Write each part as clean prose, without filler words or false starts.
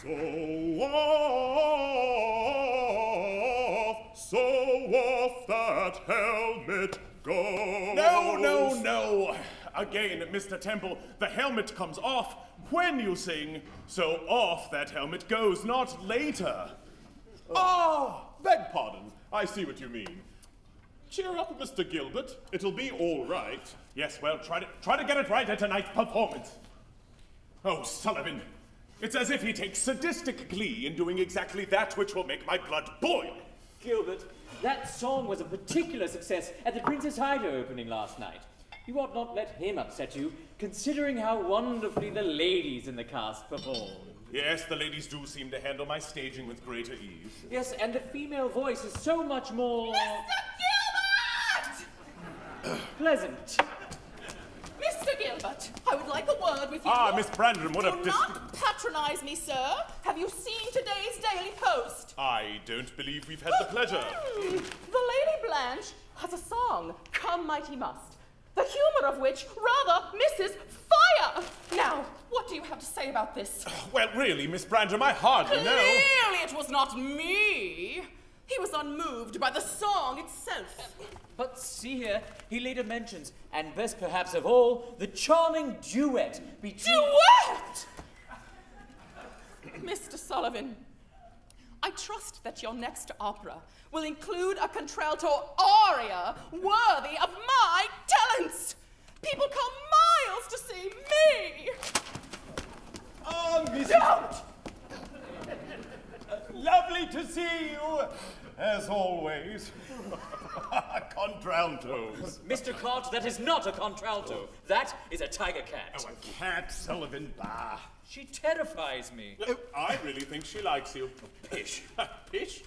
So off that helmet goes. No. Again, Mr. Temple, the helmet comes off when you sing. So off that helmet goes, not later. Beg pardon. I see what you mean. Cheer up, Mr. Gilbert. It'll be all right. Yes, well, try to get it right at tonight's performance. Oh, Sullivan. It's as if he takes sadistic glee in doing exactly that which will make my blood boil. Gilbert, that song was a particular success at the Princess Hyder opening last night. You ought not let him upset you, considering how wonderfully the ladies in the cast performed. Yes, the ladies do seem to handle my staging with greater ease. Yes, and the female voice is so much more... Mr. Gilbert! pleasant. Mr. Gilbert, I would like a word with you. Miss Brandon, what Do not patronize me, sir. Have you seen today's Daily Post? I don't believe we've had the pleasure. The Lady Blanche has a song, Come Mighty Must, the humor of which rather misses fire. Now, what do you have to say about this? Well, really, Miss Brandon, I hardly know. Clearly it was not me. He was unmoved by the song itself. But see here, he later mentions, and best perhaps of all, the charming duet between... Duet! Mr. Sullivan, I trust that your next opera will include a contralto aria worthy of my talents. People come miles to see me. Miss... Don't! Lovely to see you, as always. Contraltos. Mr. Cart, that is not a contralto. That is a tiger cat. Oh, a cat, Sullivan, bah. She terrifies me. I really think she likes you. Pish. Pish?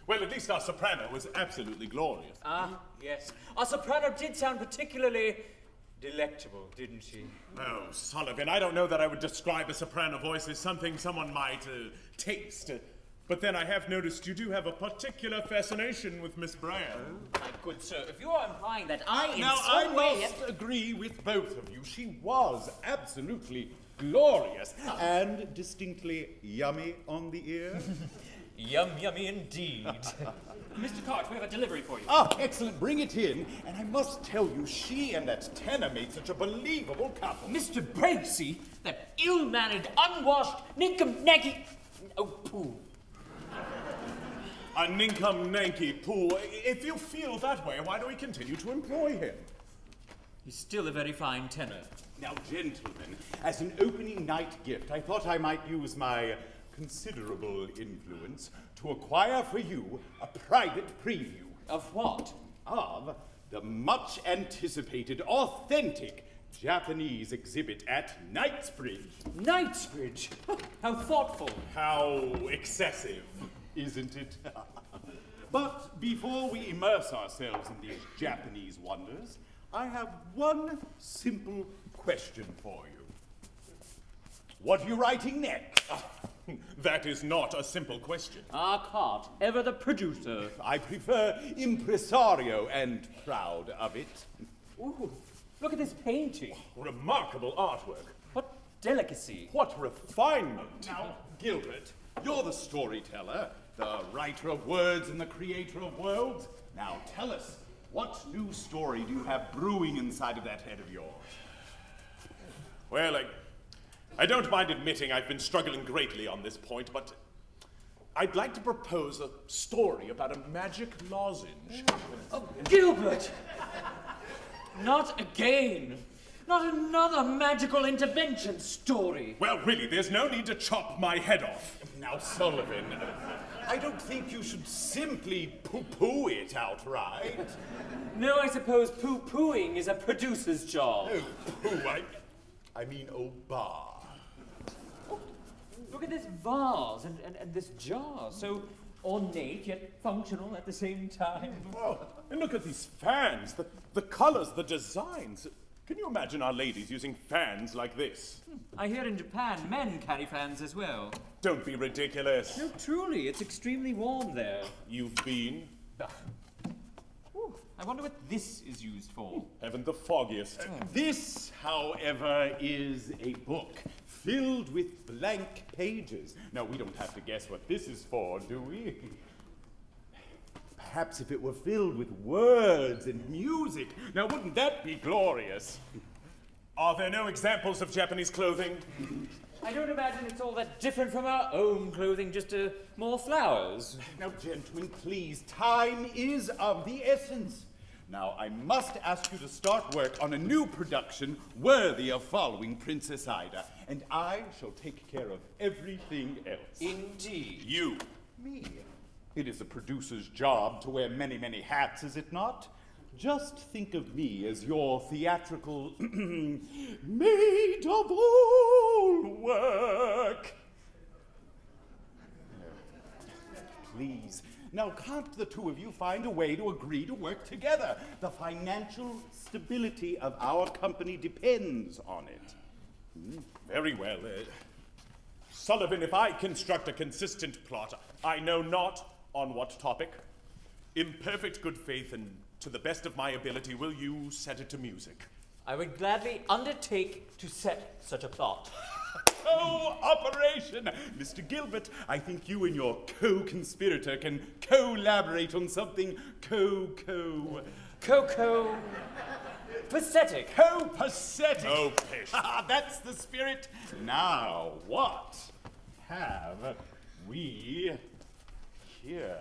Well, at least our soprano was absolutely glorious. Ah, yes. Our soprano did sound particularly delectable, didn't she? Oh, Sullivan, I don't know that I would describe a soprano voice as something someone might taste. But then I have noticed you do have a particular fascination with Miss Brown. My good sir, if you are implying that I in Now, some way... I must agree with both of you. She was absolutely glorious and distinctly yummy on the ear. Yummy indeed. Mr. Cart, we have a delivery for you. Excellent. Bring it in. And I must tell you, she and that tenor made such a believable couple. Mr. Bracey, that ill-mannered, unwashed, nincomnanky... Oh, pooh. A ninkum-nanky poo. If you feel that way, why do we continue to employ him? He's still a very fine tenor. Now, gentlemen, as an opening night gift, I thought I might use my considerable influence to acquire for you a private preview. Of what? Of the much-anticipated, authentic Japanese exhibit at Knightsbridge. Knightsbridge? How thoughtful. How excessive. Isn't it? But before we immerse ourselves in these Japanese wonders, I have one simple question for you. What are you writing next? That is not a simple question. Our Cart, ever the producer. I prefer impresario and proud of it. Ooh, look at this painting. Remarkable artwork. What delicacy. What refinement. Now, Gilbert, you're the storyteller, the writer of words and the creator of worlds. Now, tell us, what new story do you have brewing inside of that head of yours? Well, I don't mind admitting I've been struggling greatly on this point, but I'd like to propose a story about a magic lozenge. Oh, Gilbert! Not again! Not another magical intervention story! Well, really, there's no need to chop my head off. Now, Sullivan, I don't think you should simply poo-poo it outright. No, I suppose poo-pooing is a producer's job. Oh, poo, I mean, oh, bah. Oh, look at this vase and this jar, so ornate yet functional at the same time. Oh, and look at these fans, the colors, the designs. Can you imagine our ladies using fans like this? I hear in Japan men carry fans as well. Don't be ridiculous. No, truly, it's extremely warm there. You've been? Ooh, I wonder what this is used for. Haven't the foggiest. This, however, is a book filled with blank pages. Now, we don't have to guess what this is for, do we? Perhaps if it were filled with words and music. Now, wouldn't that be glorious? Are there no examples of Japanese clothing? I don't imagine it's all that different from our own clothing, just more flowers. Now, gentlemen, please, time is of the essence. Now, I must ask you to start work on a new production worthy of following Princess Ida, and I shall take care of everything else. Indeed. You. Me? It is a producer's job to wear many, many hats, is it not? Just think of me as your theatrical maid of all work. Please. Now, can't the two of you find a way to agree to work together? The financial stability of our company depends on it. Very well. Sullivan, if I construct a consistent plot, I know not on what topic. In perfect good faith and to the best of my ability, will you set it to music? I would gladly undertake to set such a plot. Co-operation! Mr. Gilbert, I think you and your co-conspirator can collaborate on something Coco. Pathetic. Co-pathetic. Oh, pish. That's the spirit. Now, what have we here?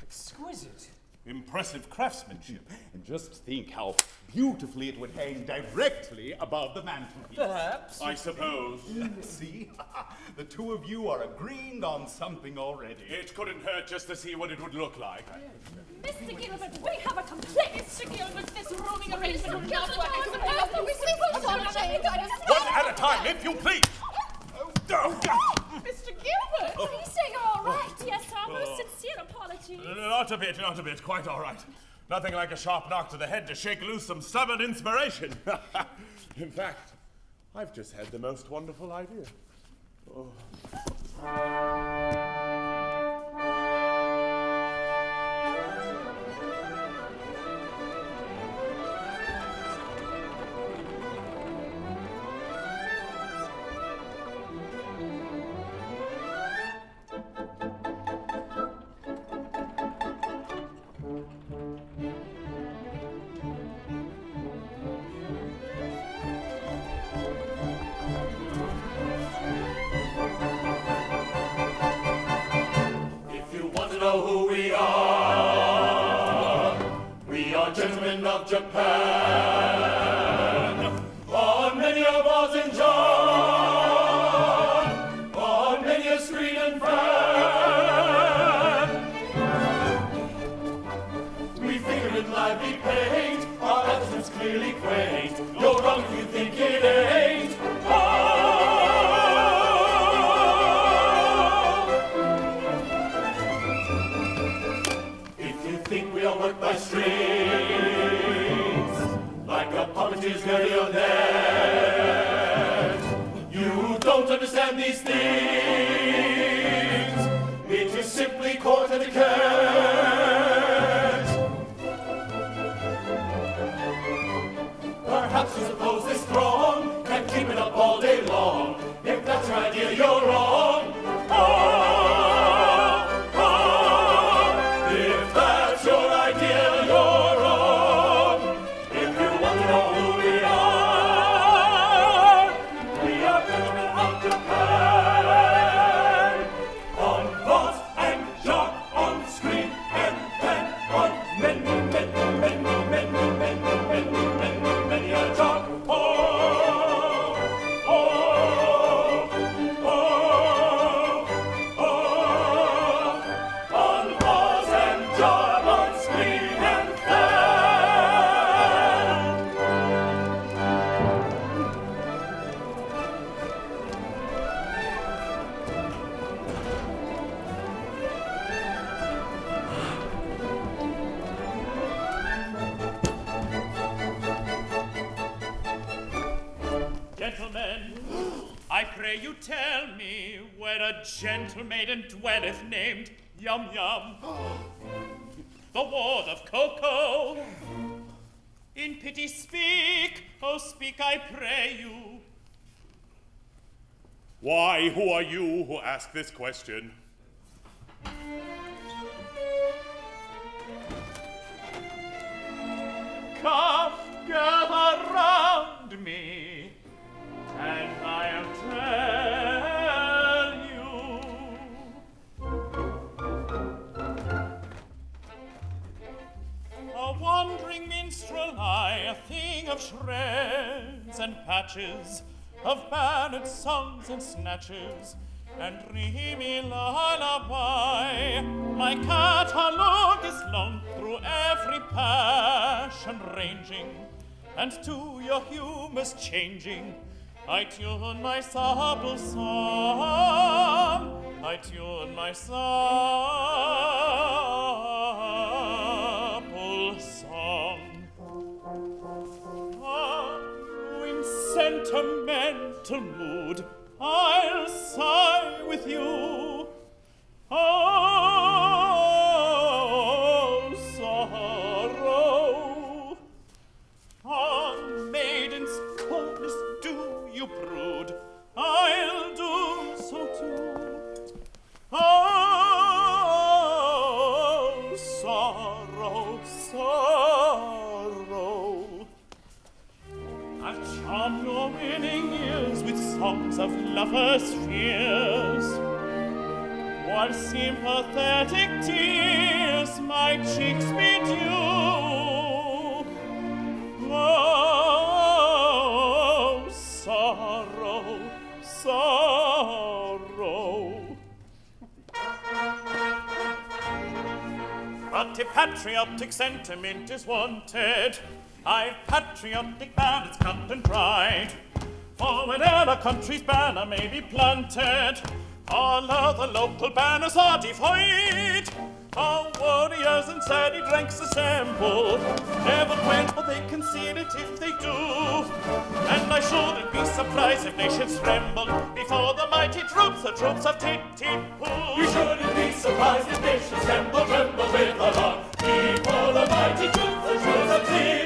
Exquisite. Impressive craftsmanship. And just think how beautifully it would hang directly above the mantelpiece. Perhaps. I suppose. See? The two of you are agreeing on something already. It couldn't hurt just to see what it would look like. Mr. Gilbert, we have a complaint. Mr. Gilbert, this rooming arrangement will not Gilbert, work. no, it's a person. We sleep on the One at a time, if you please. Mr. Gilbert! Please say you're all right. Yes, our most sincere apologies. Not a bit, quite all right. Nothing like a sharp knock to the head to shake loose some stubborn inspiration. In fact, I've just had the most wonderful idea. Oh. Gentlemen of Japan, on many a vase and jar, on many a screen and fan, we figure in lively paint, our attitudes clearly quaint. You're wrong if you think it ain't. If you think we are worked by strings, is marionette. You don't understand these things. It is simply court etiquette. Perhaps you suppose this throng can keep it up all day long. If that's your idea, you're wrong. If that's your idea, you're wrong. If you want to know who we are gentlemen of Japan. On vase and jar, on screen and pen, on many a jar. Oh, oh, oh, oh. On vase and jar, on screen and pen. Gentlemen, I pray you tell me where a gentle maiden dwelleth named Yum Yum. the ward of Coco. In pity speak, oh speak I pray you. Why, who are you who ask this question? Come, gather round me, and I'll tell you. A wandering minstrel I, a thing of shreds and patches, of ballad songs and snatches, and dreamy lullaby. My catalogue is long through every passion ranging, and to your humours changing. I tune my supple song, I tune my supple song. In sentimental mood, I'll sigh with you. Oh, sorrow, on maiden's coldness do you brood, I'll do so too. Oh, sorrow, sorrow, I'll charm your winning ears with songs of lovers' fears, while sympathetic tears my cheeks bedew. Oh, sorrow, sorrow. But if patriotic sentiment is wanted, I've patriotic ballads cut and dried. For whenever a country's banner may be planted, all other local banners are defied. Our warriors and saddy ranks assemble, never quench, or they conceal it if they do. And I shouldn't be surprised if nations tremble before the mighty troops, the troops of Titipu. You shouldn't be surprised if nations tremble with alarm before the mighty troops, the troops of Titipu.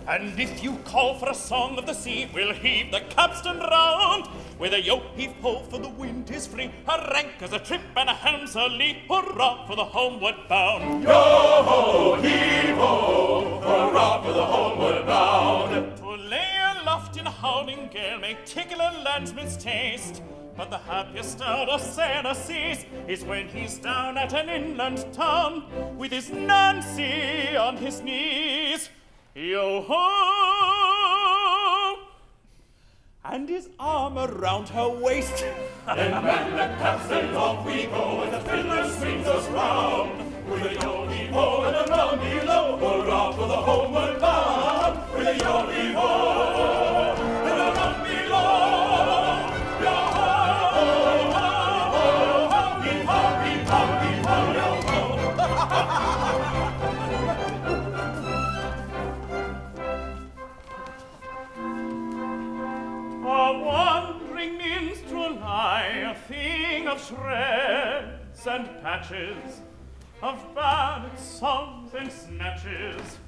And if you call for a song of the sea, we'll heave the capstan round. With a yo heave ho, for the wind is free, a rank as a trip and a helm's a lee. Hurrah for the homeward bound. Yo ho, heave ho, hurrah for the homeward bound. To lay aloft in a howling gale may tickle a landsman's taste, but the happiest out of sailor seas is when he's down at an inland town with his Nancy on his knees. Yo-ho! And his arm around her waist. Then man the capstan, off we go, and the fiddler swings us round. With a yo-heave-ho and a round below, hurrah for the homeward bound. With a yo-heave-ho and a round below. Yo-ho, ho-ho, heave-ho, heave-ho, heave-ho, yo-ho. A wandering minstrel I, a thing of shreds and patches, of ballad songs and snatches,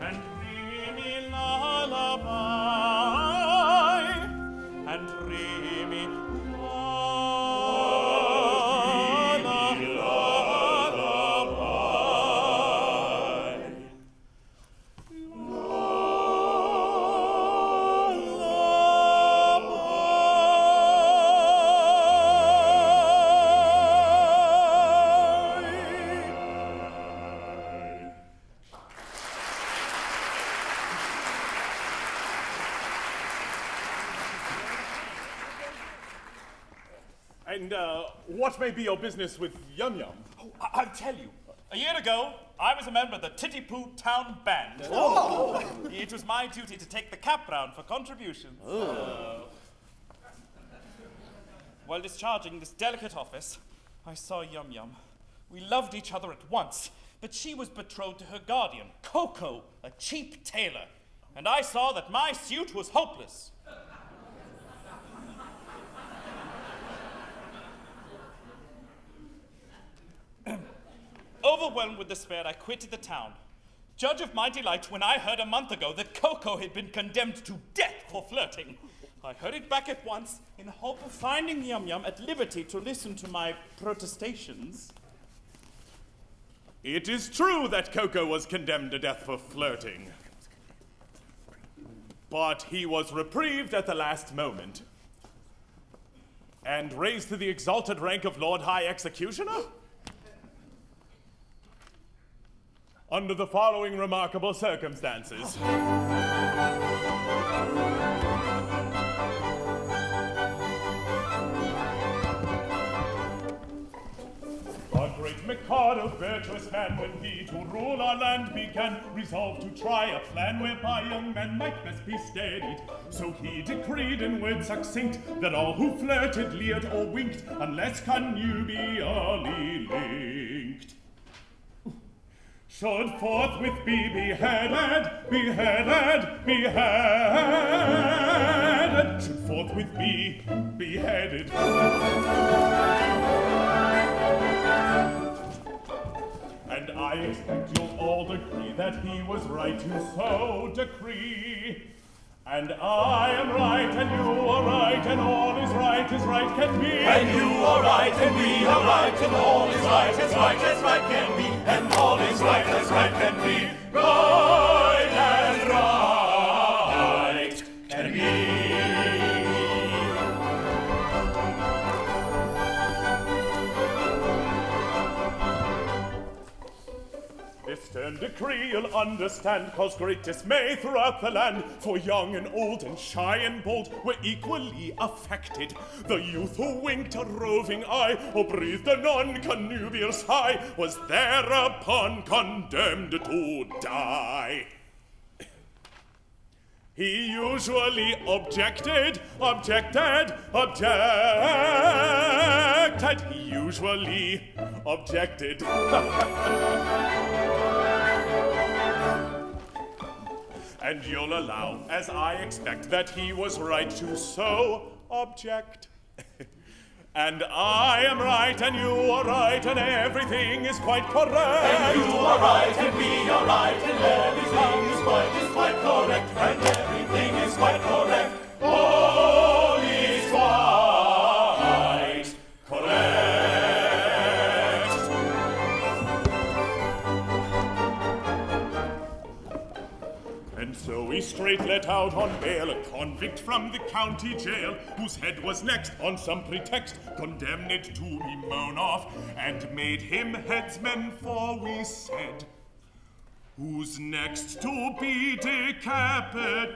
and dreamy lullaby, and dreamy And what may be your business with Yum Yum? Oh, I'll tell you. A year ago, I was a member of the Titipu Town Band. Oh. It was my duty to take the cap round for contributions. While discharging this delicate office, I saw Yum Yum. We loved each other at once, but she was betrothed to her guardian, Coco, a cheap tailor, and I saw that my suit was hopeless. overwhelmed with despair, I quitted the town. Judge of my delight when I heard a month ago that Coco had been condemned to death for flirting. I hurried back at once in the hope of finding Yum Yum at liberty to listen to my protestations. It is true that Coco was condemned to death for flirting. But he was reprieved at the last moment and raised to the exalted rank of Lord High Executioner under the following remarkable circumstances. A great Mikado, virtuous man, when he to rule our land began, resolved to try a plan whereby young men might best be steadied. So he decreed in words succinct that all who flirted, leered, or winked, unless connubially linked, should forthwith be beheaded, should forthwith be beheaded. And I expect you'll all agree that he was right to so decree. And I am right, and you are right, and all is right as right can be. And you are right, and we are right, and all is right as right can be. And all is right as right can be. Right as right can be. This stern decree you'll understand caused great dismay throughout the land, for young and old and shy and bold were equally affected. The youth who winked a roving eye or breathed a non-connubial sigh was thereupon condemned to die. He usually objected. He usually objected. And you'll allow, as I expect, that he was right to so object. And I am right, and you are right, and everything is quite correct. And you are right, and we are right, and everything is quite correct. And everything is quite correct. All is quite correct. And so we straight let out on bail a convict from the county jail, whose head was next, on some pretext, condemned to be mown off, and made him headsman, for we said, who's next to be decapitated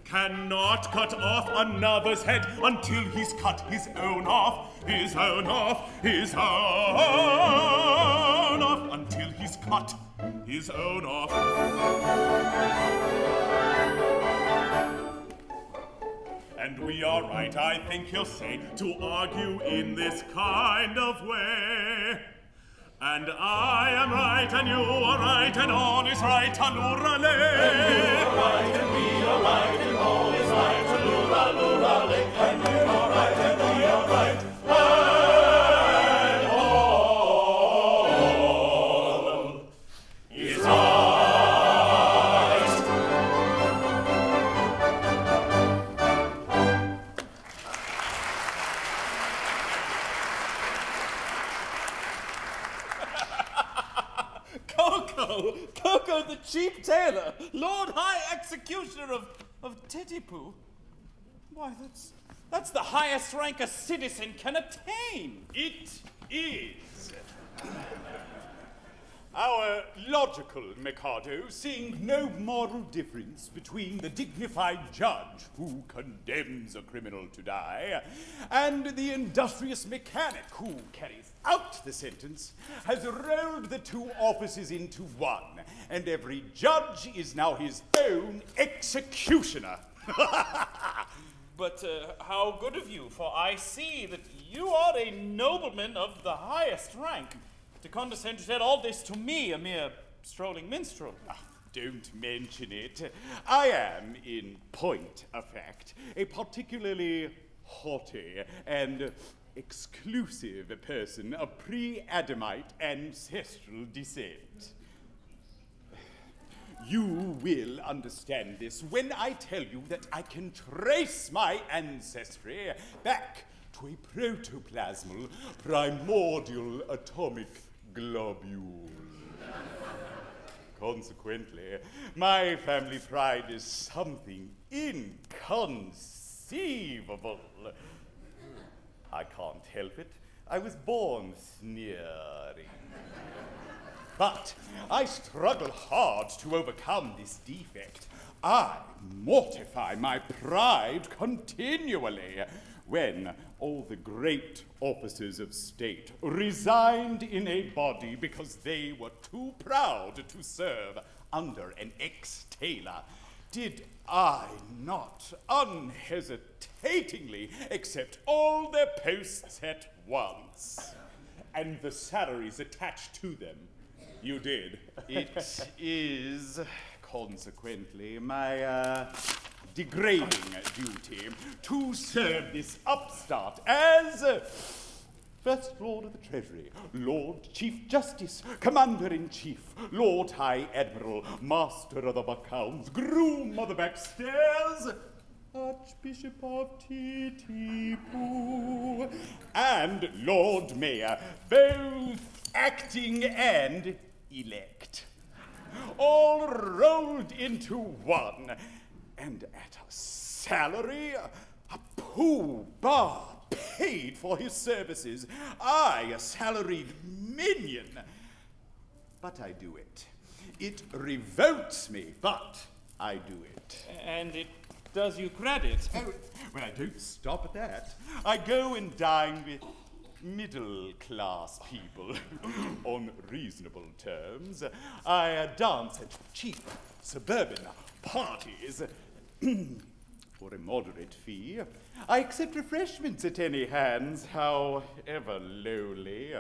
cannot cut off another's head until he's cut his own off, until he's cut his own off. And we are right, I think he'll say, to argue in this kind of way. And I am right, and you are right, and all is right, allurale. And you are right, and we are right, and all is right, allurale. And you are right, and we are right, and all is right. Coco the cheap tailor, Lord High Executioner of Titipu. Why, that's the highest rank a citizen can attain. It is. Our logical Mikado, seeing no moral difference between the dignified judge who condemns a criminal to die and the industrious mechanic who carries out the sentence, has rolled the two offices into one, and every judge is now his own executioner. But how good of you, for I see that you are a nobleman of the highest rank, to condescend to tell all this to me, a mere strolling minstrel. Don't mention it. I am, in point of fact, a particularly haughty and exclusive person of pre-Adamite ancestral descent. You will understand this when I tell you that I can trace my ancestry back to a protoplasmal primordial atomic globule. Consequently, my family pride is something inconceivable. I can't help it. I was born sneering. But I struggle hard to overcome this defect. I mortify my pride continually when all the great officers of state resigned in a body because they were too proud to serve under an ex-tailor. Did I not unhesitatingly accept all their posts at once? And the salaries attached to them? You did. It is, consequently, my degrading duty to serve this upstart as First Lord of the Treasury, Lord Chief Justice, Commander-in-Chief, Lord High Admiral, Master of the Buckhounds, Groom of the Backstairs, Archbishop of Titipu, and Lord Mayor, both acting and elect, all rolled into one, and at a salary, a pooh-bah paid for his services, I, a salaried minion. But I do it. It revolts me, but I do it. And it does you credit. Oh, well, I don't stop at that. I go and dine with middle-class people on reasonable terms. I dance at cheap suburban parties for a moderate fee. I accept refreshments at any hands, however lowly.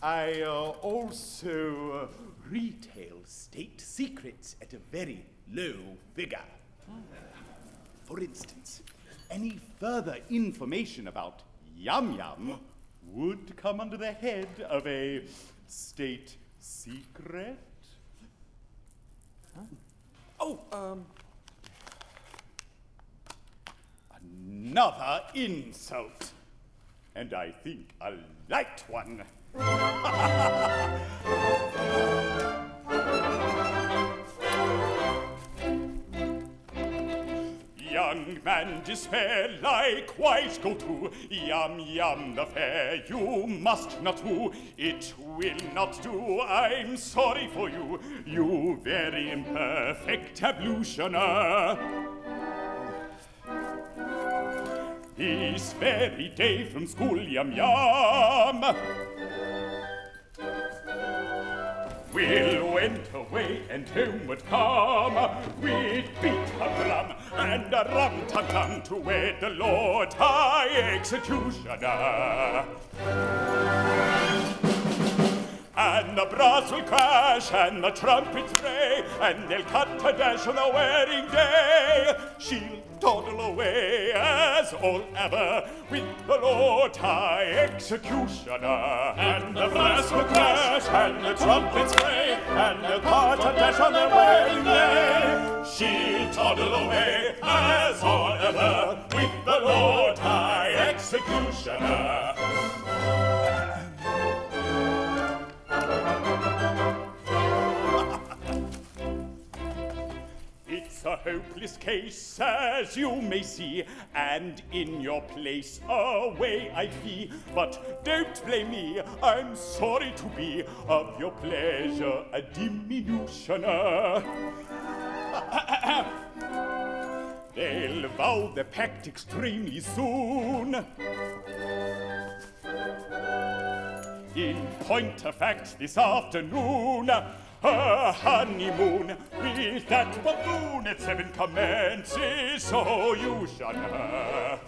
I also retail state secrets at a very low figure. For instance, any further information about Yum Yum would come under the head of a state secret. Huh? Another insult, and I think a light one. Young man, despair, likewise go to Yum Yum the fair. You must not do, it will not do. I'm sorry for you, you very imperfect ablutioner. This very day from school, Yum Yum Will went away and homeward come with beat a drum and a rum-tum-tum to wed the Lord High Executioner. And the brass will crash and the trumpets bray, and they'll cut a dash on the wedding day. She'll toddle away as all ever with the Lord High Executioner. And the brass will crash and the trumpets bray, and they'll cut a dash on the wedding day. She'll toddle away as all ever with the Lord High Executioner. It's a hopeless case, as you may see, and in your place away I flee. But don't blame me, I'm sorry to be of your pleasure a diminutioner. They'll vow the pact extremely soon. In point of fact, this afternoon, her honeymoon with that buffoon at 7 commences, so you shall her.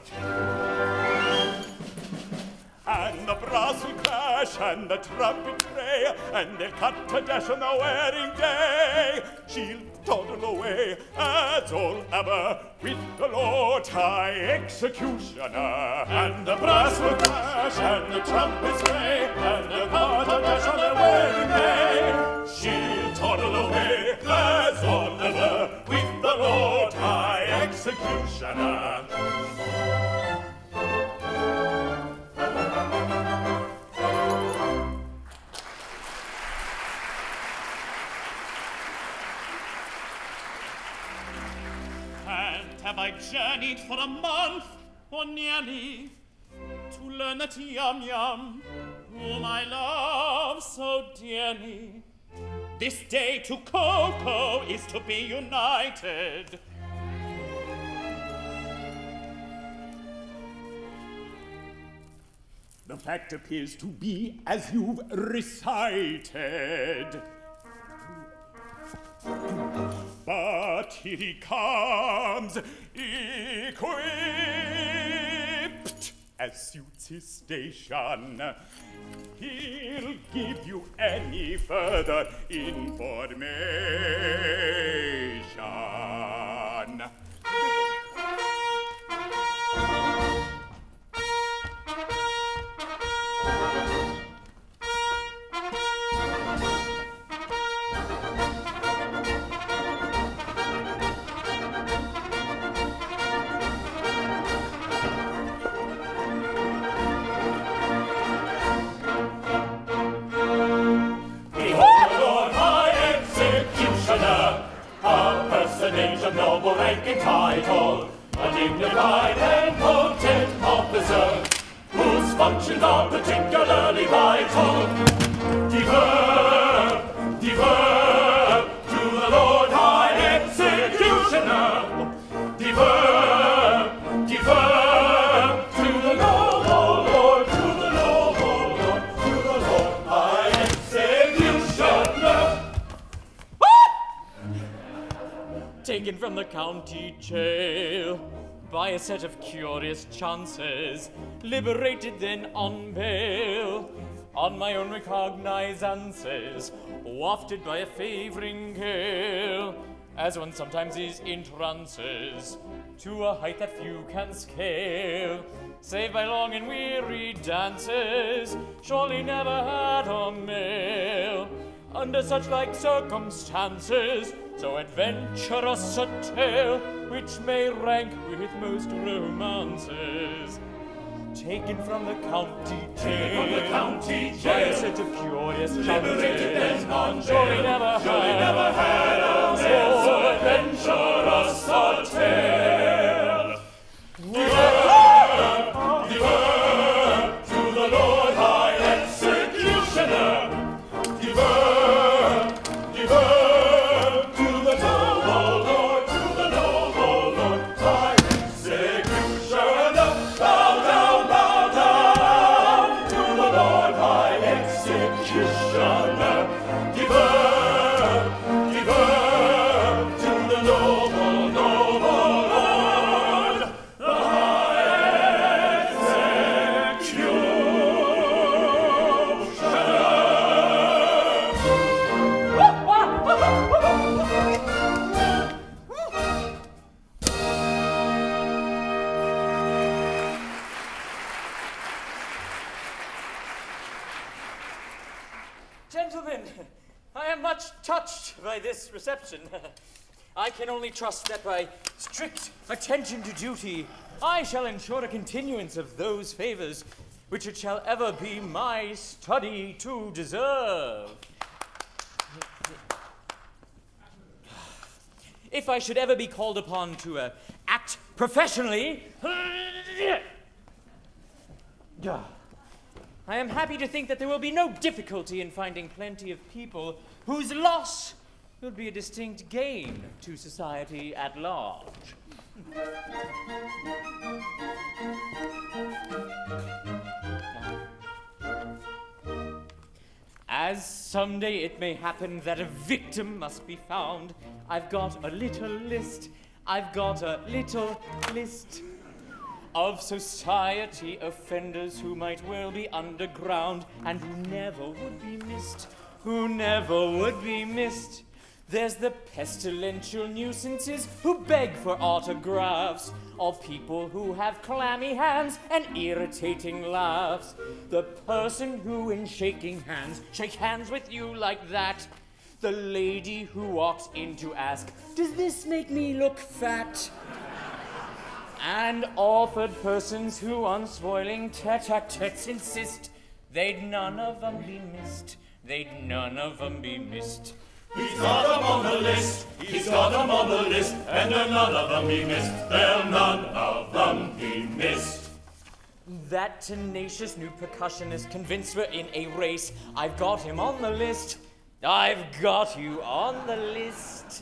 And the brass will crash and the trumpet bray, and they'll cut a dash on the wedding day. She'll toddle away as all ever with the Lord Lord High Executioner, and the brass will clash, and the trumpets play, and the garter dash on their wedding day. She'll toddle away as on ever with the Lord High Executioner. Have I journeyed for a month, or nearly, to learn that Yum-Yum, whom I love so dearly, this day to Coco is to be united. The fact appears to be as you've recited. But here he comes, equipped as suits his station. He'll give you any further information. Of noble rank and title, a dignified and potent officer, whose functions are particularly vital. Defer to the Lord High Executioner. Defer to the noble Lord, to the noble Lord, to the Lord High Executioner. Taken from the county jail by a set of curious chances, liberated then on bail, on my own recognizances, wafted by a favoring gale, as one sometimes is in trances, to a height that few can scale, save by long and weary dances, surely never had on mail, under such like circumstances, so adventurous a tale, which may rank with most romances. Taken from the county jail, by a set of curious chances, surely never had so adventurous a tale. Defer to the Lord High Executioner. Defer to the noble Lord, to the noble Lord High Executioner. Bow down to the Lord High Executioner. Defer to the noble Lord, the High Gentlemen, I am much touched by this reception. I can only trust that by strict attention to duty, I shall ensure a continuance of those favors which it shall ever be my study to deserve. If I should ever be called upon to act professionally, I am happy to think that there will be no difficulty in finding plenty of people whose loss will be a distinct gain to society at large. As someday it may happen that a victim must be found, I've got a little list of society offenders who might well be underground and who never would be missed, There's the pestilential nuisances who beg for autographs of people who have clammy hands and irritating laughs. The person who, in shaking hands, shake hands with you like that. The lady who walks in to ask, does this make me look fat? And awkward persons who on spoiling tete-a-tetes insist. They'd none of them be missed. They'd none of them be missed. He's got 'em on the list, he's got 'em on the list, and they'll none of them be missed, they'll none of them be missed. That tenacious new percussionist convinced we're in a race. I've got him on the list. I've got you on the list.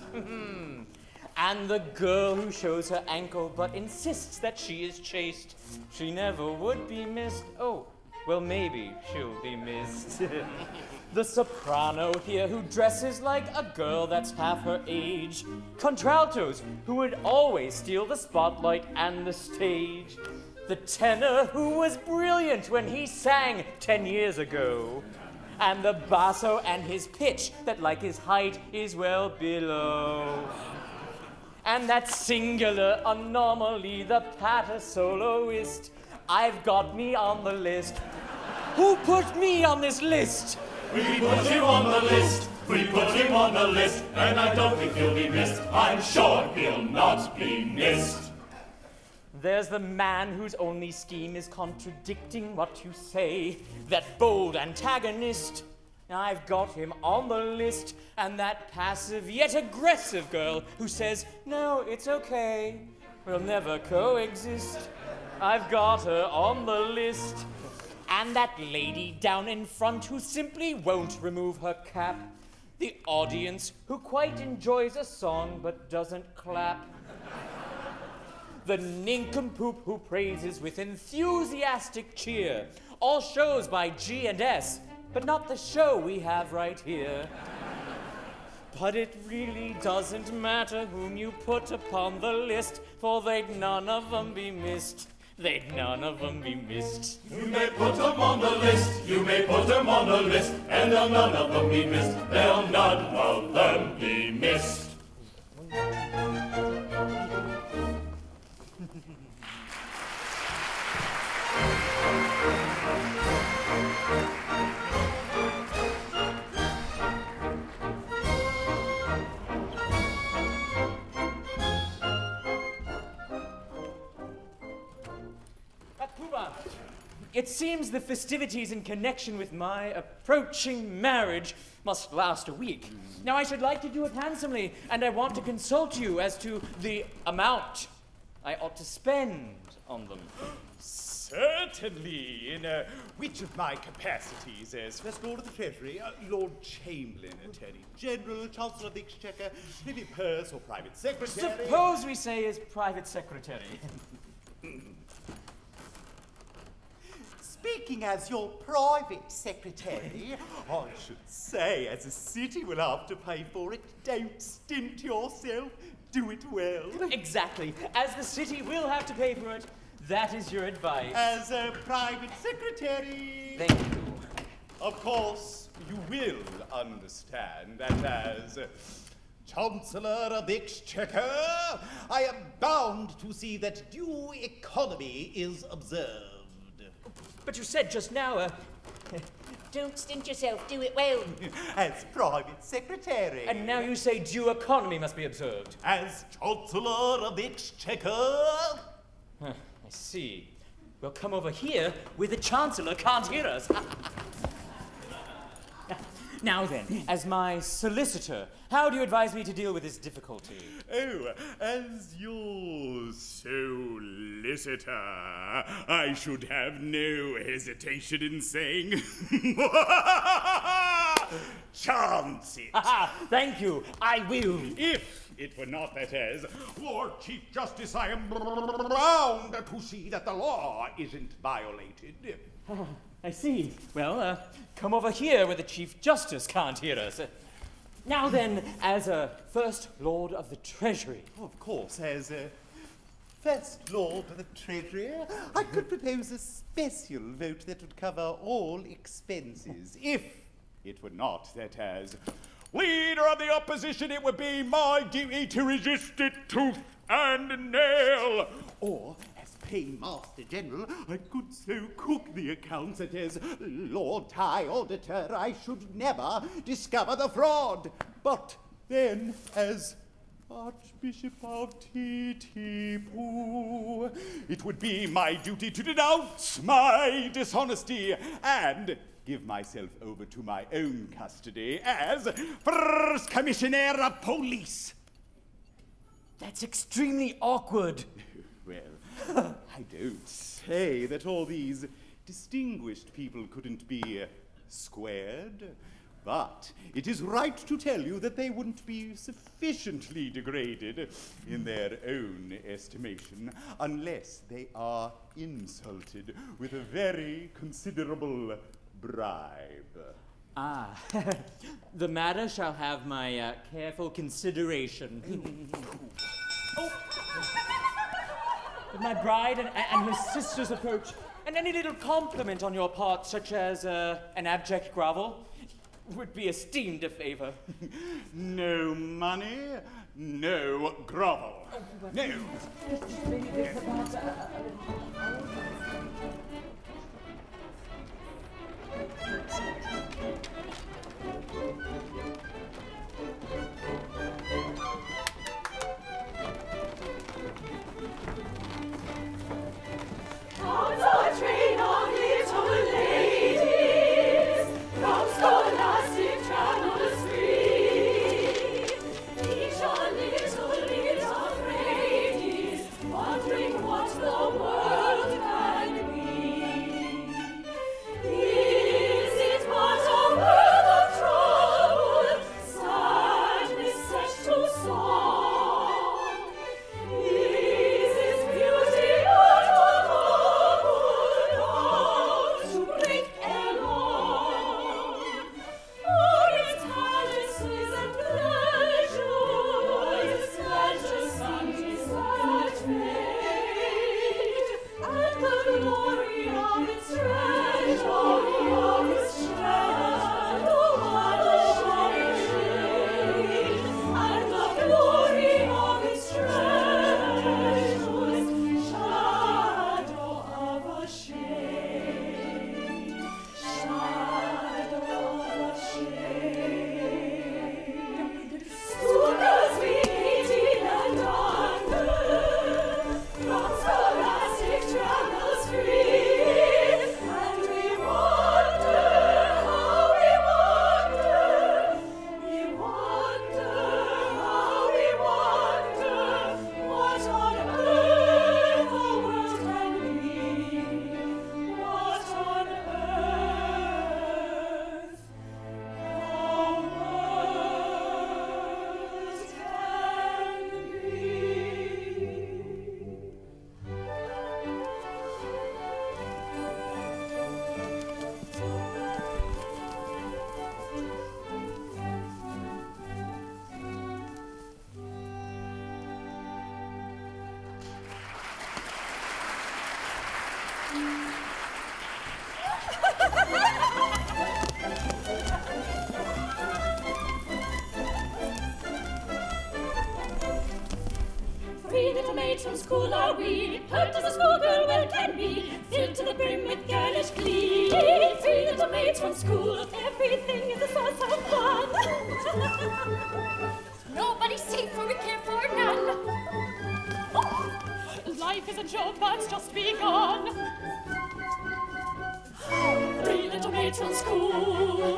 And the girl who shows her ankle but insists that she is chaste. She never would be missed. Oh, well, maybe she'll be missed. The soprano here who dresses like a girl that's half her age. Contraltos who would always steal the spotlight and the stage. The tenor who was brilliant when he sang 10 years ago. And the basso and his pitch that, like his height, is well below. And that singular anomaly, the patter soloist. I've got me on the list. Who put me on this list? We put him on the list, we put him on the list, and I don't think he'll be missed. I'm sure he'll not be missed. There's the man whose only scheme is contradicting what you say. That bold antagonist. I've got him on the list. And that passive yet aggressive girl who says, no, it's okay. We'll never coexist. I've got her on the list. And that lady down in front who simply won't remove her cap. The audience who quite enjoys a song but doesn't clap. The nincompoop who praises with enthusiastic cheer all shows by G&S, but not the show we have right here. But it really doesn't matter whom you put upon the list, for they'd none of them be missed. They'd none of them be missed. You may put 'em on the list, you may put 'em on the list, and they'll none of them be missed, they'll none of them be missed. It seems the festivities in connection with my approaching marriage must last a week. Now, I should like to do it handsomely, and I want to consult you as to the amount I ought to spend on them. Certainly. In which of my capacities as First Lord of the Treasury, Lord Chamberlain, Attorney General, Chancellor of the Exchequer, Privy Purse, or Private Secretary? Suppose we say as private secretary. Speaking as your private secretary, I should say, as a city will have to pay for it. Don't stint yourself. Do it well. Exactly. As the city will have to pay for it, that is your advice. As a private secretary. Thank you. Of course, you will understand that as Chancellor of the Exchequer, I am bound to see that due economy is observed. But you said just now, Don't stint yourself, do it well. As private secretary. and now you say due economy must be observed. As Chancellor of the Exchequer. I see. We'll come over here where the Chancellor can't hear us. Now then, as my solicitor, how do you advise me to deal with this difficulty? Oh, as your solicitor, I should have no hesitation in saying, chance it. Thank you, I will. If it were not that as Lord Chief Justice, I am bound to see that the law isn't violated. I see. Well, come over here where the Chief Justice can't hear us. Now then, as a First Lord of the Treasury. Of course, as First Lord of the Treasury, I could propose a special vote that would cover all expenses, if It were not that as Leader of the opposition, it would be my duty to resist it tooth and nail. Or, as Paymaster General, I could so cook the accounts that as Lord High Auditor I should never discover the fraud. But then, as Archbishop of Titipu, it would be my duty to denounce my dishonesty and give myself over to my own custody as First Commissioner of Police. That's extremely awkward. Well, I don't say that all these distinguished people couldn't be squared, but it is right to tell you that they wouldn't be sufficiently degraded in their own estimation unless they are insulted with a very considerable bribe. Ah, the matter shall have my careful consideration. My bride and her sister's approach, and any little compliment on your part, such as an abject grovel, would be esteemed a favor. No money, no grovel. No. Comes a train of little ladies from scholastic travels free. Each a little bit afraid is wondering what the world can be. Is it but a world of trouble, sadness set to song? Is its beauty but a bubble to break along? Or its palaces and pleasures that fade, and the glory of its treasure, of its shadow unshaded, and the glory of its treasures, shadow of a shade, shadow of a shade. Soon as we eat and hunger, from scholastic travels free, and we wonder, how we wonder, how we wonder, what on earth the world can be, what on earth the world Three little maids from school are we, hurt as a schoolgirl well can be, filled to the brim with girlish glee. Three little maids from school, everything is a source of fun. Nobody's safe, for we care for none. Life is a joke that's just begun. Three little maids from school.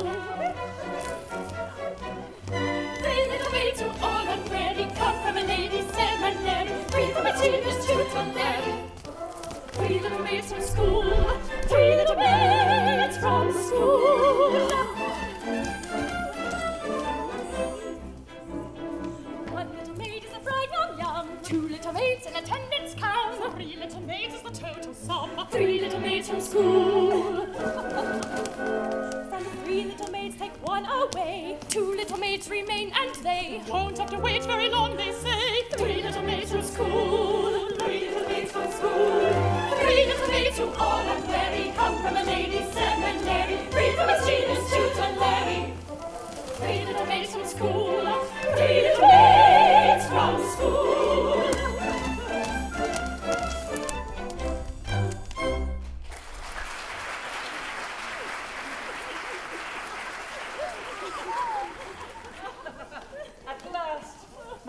Three little maids who all unready come from a lady's seminary, free from a teenage tutelary. Three little maids from school. Three little maids from school. One little maid is a bride young. Two little maids in attendance come. Three little maids is the total sum. Three little maids from school. From the three little maids, take one away. Two little maids remain and they won't have to wait very long, they say. Three little maids from school. Three little maids from school. Three little maids who all unwary come from a lady's seminary, free from its genius tutelary. Three little maids from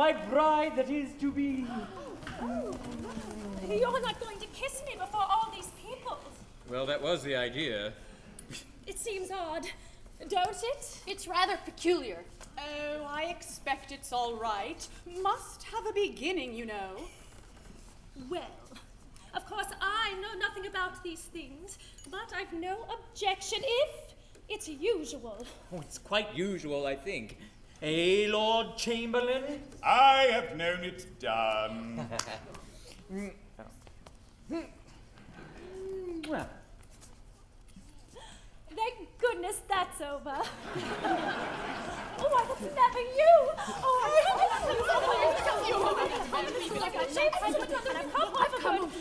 my bride that is to be. You're not going to kiss me before all these people. Well, that was the idea. It seems odd, don't it? It's rather peculiar. Oh, I expect it's all right. Must have a beginning, you know. Well, of course I know nothing about these things, but I've no objection if it's usual. Oh, it's quite usual, I think. Eh, Lord Chamberlain? I have known it done. Well, Thank goodness that's over. Oh, I was never you. Oh,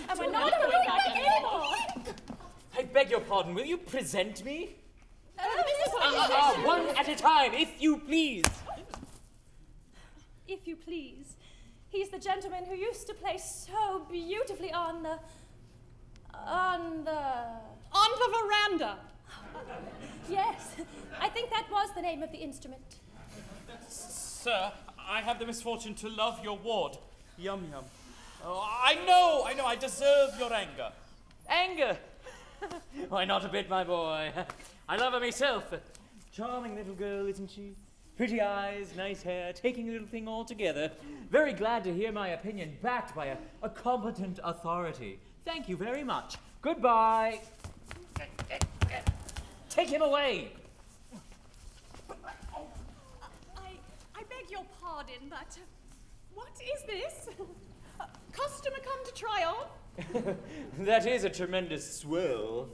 and we're not going back anymore. I beg your pardon, will you present me? Oh, One at a time, if you please. if you please. He's the gentleman who used to play so beautifully on the veranda. Yes, I think that was the name of the instrument. Sir, I have the misfortune to love your ward. Yum yum. Oh, I know, I deserve your anger. Anger? Why, not a bit, my boy. I love her myself. A charming little girl, isn't she? Pretty eyes, nice hair, taking the little thing all together. Very glad to hear my opinion backed by a competent authority. Thank you very much. Goodbye. Take him away. I beg your pardon, but what is this? Customer come to try on? That is a tremendous swirl.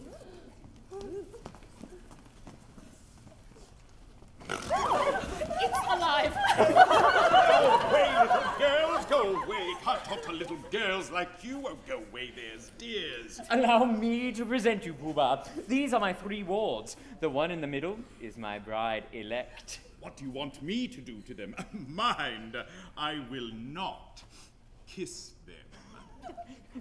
It's alive. Go away, little girls, go away. Can't talk to little girls like you. Oh, go away, there's dears. Allow me to present you, Pooh-Bah. These are my 3 wards. The one in the middle is my bride-elect. What do you want me to do to them? Mind, I will not kiss them.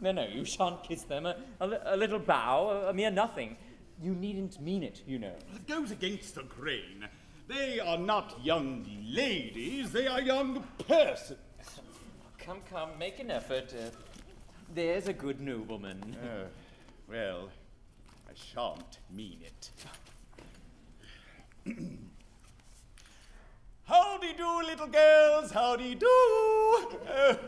No, you shan't kiss them. A little bow, a mere nothing. You needn't mean it, you know. It goes against the grain. They are not young ladies, they are young persons. Come, make an effort. There's a good nobleman. Well, I shan't mean it. Howdy-do, little girls, howdy-do! Oh,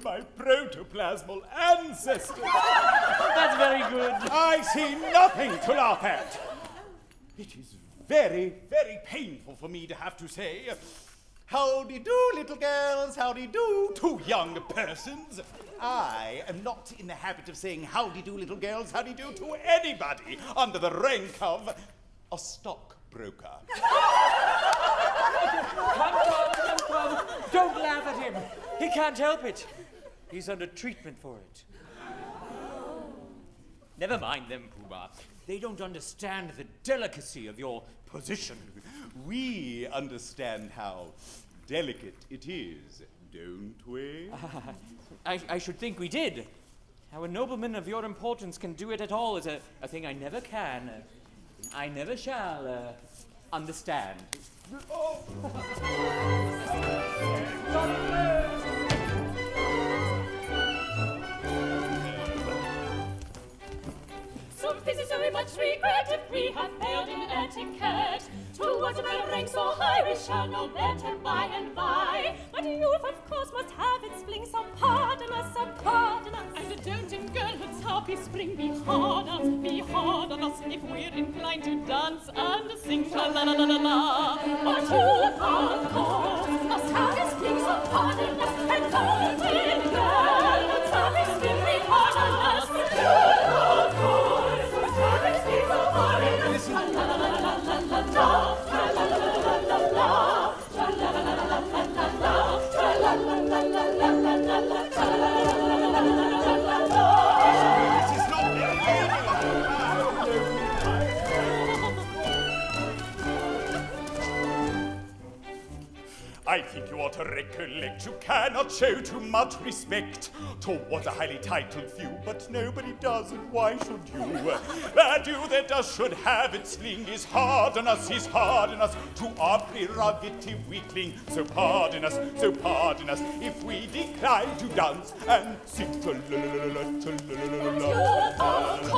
my protoplasmal ancestors! That's very good. I see nothing to laugh at. It is very, very painful for me to have to say, howdy-do, little girls, howdy-do, to young persons. I am not in the habit of saying howdy-do, little girls, howdy-do to anybody under the rank of a stockbroker. Come. Don't laugh at him. He can't help it. He's under treatment for it. Never mind them, Pooh-Bah. They don't understand the delicacy of your position. We understand how delicate it is, don't we? I should think we did. How a nobleman of your importance can do it at all is a thing I never can, I never shall understand. Some pieces very much regret if we have failed in etiquette. Towards a better rank so high we shall know better by and by. But youth, of course, must have its fling, so pardon us, And don't in girlhood's happy spring be hard on us if we're inclined to dance and sing tra-la-la-la-la-la. But youth, of course, must have its fling, so pardon us. And don't in girlhood's happy spring be hard on us. But youth, of course, must have its fling, so pardon us. Tra-la-la-la-la-la-la. I think you ought to recollect, you cannot show too much respect towards a highly titled few, but nobody does, and why should you? That you that does should have its sling is hard on us, to our prerogative weakling. So pardon us, if we decline to dance and sing. You, of course,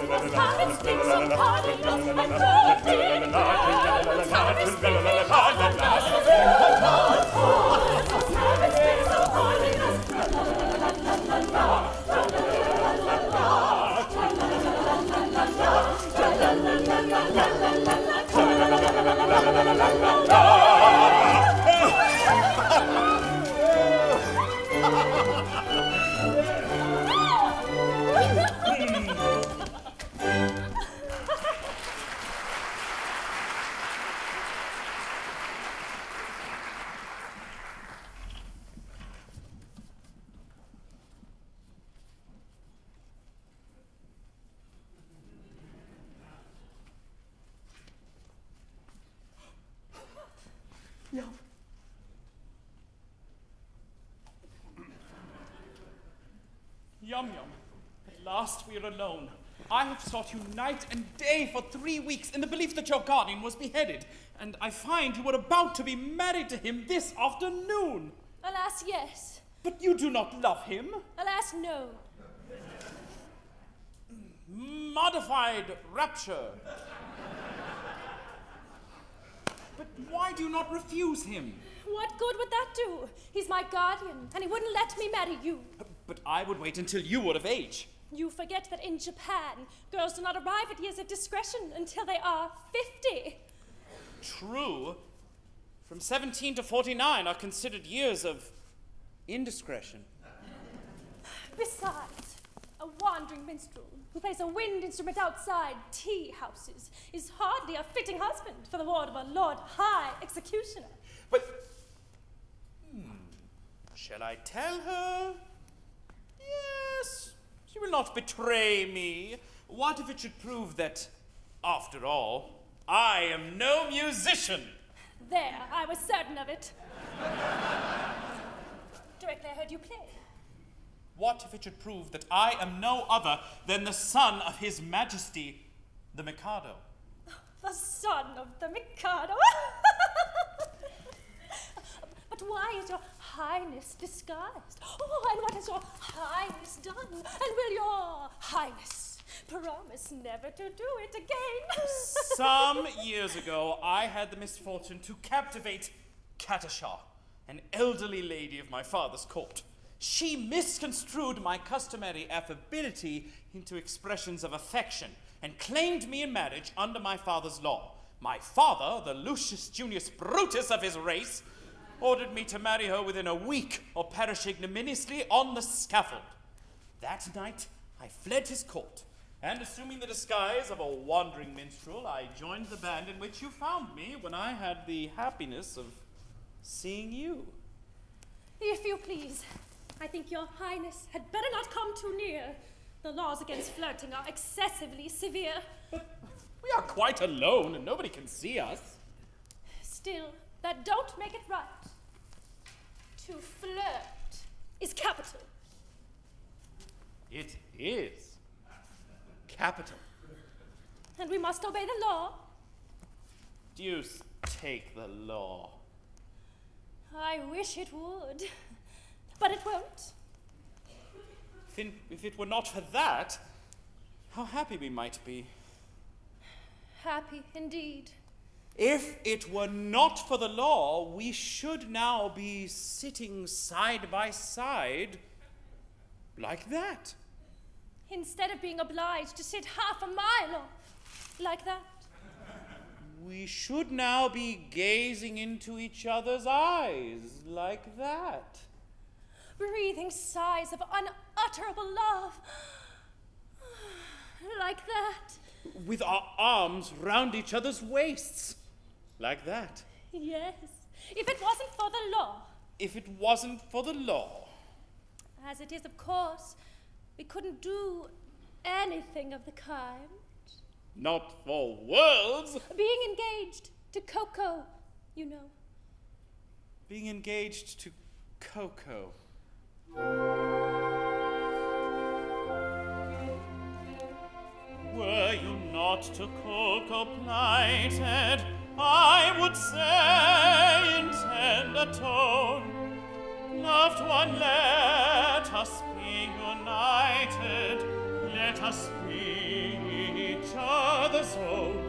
must have its things, so pardon us, and dirty girl must have its things, so pardon us. Yum Yum, at last we are alone. I have sought you night and day for 3 weeks in the belief that your guardian was beheaded, and I find you were about to be married to him this afternoon. Alas, yes. But you do not love him. Alas, no. Modified rapture. But why do you not refuse him? What good would that do? He's my guardian, and he wouldn't let me marry you. But I would wait until you were of age. You forget that in Japan, girls do not arrive at years of discretion until they are 50. True. From 17 to 49 are considered years of indiscretion. Besides, a wandering minstrel who plays a wind instrument outside tea houses is hardly a fitting husband for the ward of a Lord High Executioner. But, shall I tell her? Yes, she will not betray me. What if it should prove that, after all, I am no musician? There, I was certain of it. Directly I heard you play. What if it should prove that I am no other than the son of His Majesty, the Mikado? The son of the Mikado? But why is your Highness disguised? Oh, and what has your Highness done? And will your Highness promise never to do it again? Some years ago, I had the misfortune to captivate Katasha, an elderly lady of my father's court. She misconstrued my customary affability into expressions of affection and claimed me in marriage under my father's law. My father, the Lucius Junius Brutus of his race, ordered me to marry her within a week or perish ignominiously on the scaffold. That night, I fled his court, and assuming the disguise of a wandering minstrel, I joined the band in which you found me when I had the happiness of seeing you. If you please, I think your Highness had better not come too near. The laws against flirting are excessively severe. But we are quite alone, and nobody can see us. Still, that don't make it right. To flirt is capital. It is capital. And we must obey the law. Deuce take the law. I wish it would, but it won't. If it were not for that, how happy we might be. Happy indeed. If it were not for the law, we should now be sitting side by side like that. Instead of being obliged to sit half a mile off, like that. We should now be gazing into each other's eyes like that. Breathing sighs of unutterable love, like that. With our arms round each other's waists. Like that. Yes, if it wasn't for the law. If it wasn't for the law. As it is, of course, we couldn't do anything of the kind. Not for worlds. Being engaged to Coco, you know. being engaged to Coco. Were you not to Coco plighted, I would say in tender tone, loved one, let us be united, let us be each other's own.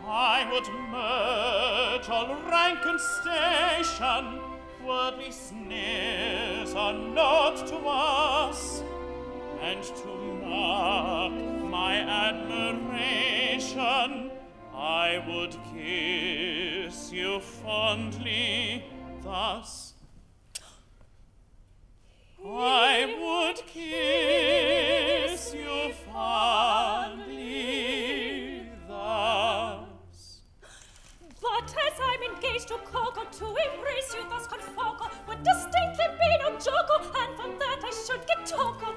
I would merge all rank and station, worldly sneers are not to us, and to mark my admiration, I would kiss you fondly thus. I would kiss you fondly thus. But as I'm engaged to Coco, to embrace you thus confocal would distinctly be no joke, and for that I should get Toco.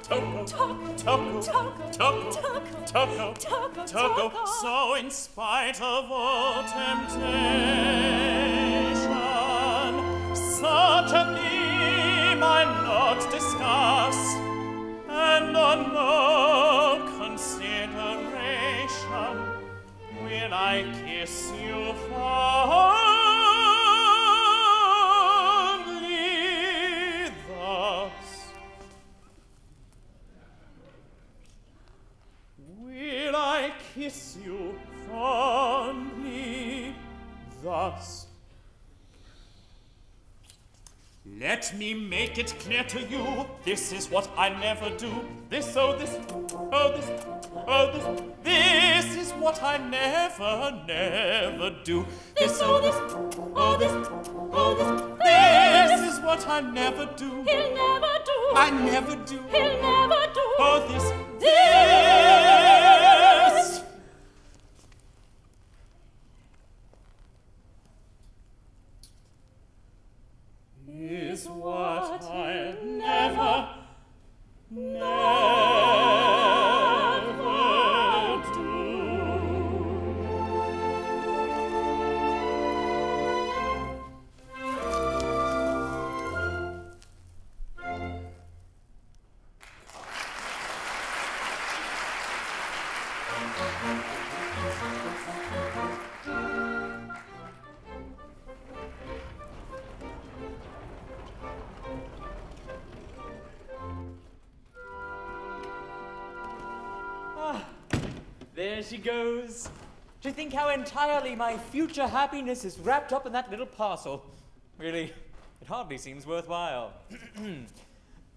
Toco. So in spite of all temptation, such a theme I not discuss, and on no consideration will I kiss you fondly thus. Will I kiss you fondly thus? Let me make it clear to you, this is what I never do. This is what I never do. This is what I never do. He'll never do. I never do. He'll never do. Oh, this is what I never do. There she goes. To think how entirely my future happiness is wrapped up in that little parcel. Really, it hardly seems worthwhile.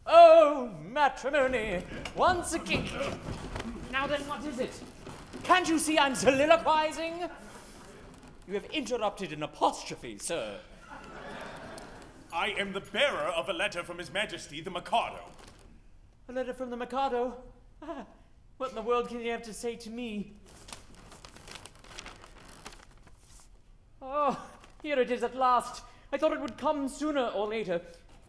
Oh, matrimony, once again. Now then, what is it? Can't you see I'm soliloquizing? You have interrupted an apostrophe, sir. I am the bearer of a letter from His Majesty, the Mikado. A letter from the Mikado? Ah, what in the world can you have to say to me? Oh, here it is at last. I thought it would come sooner or later.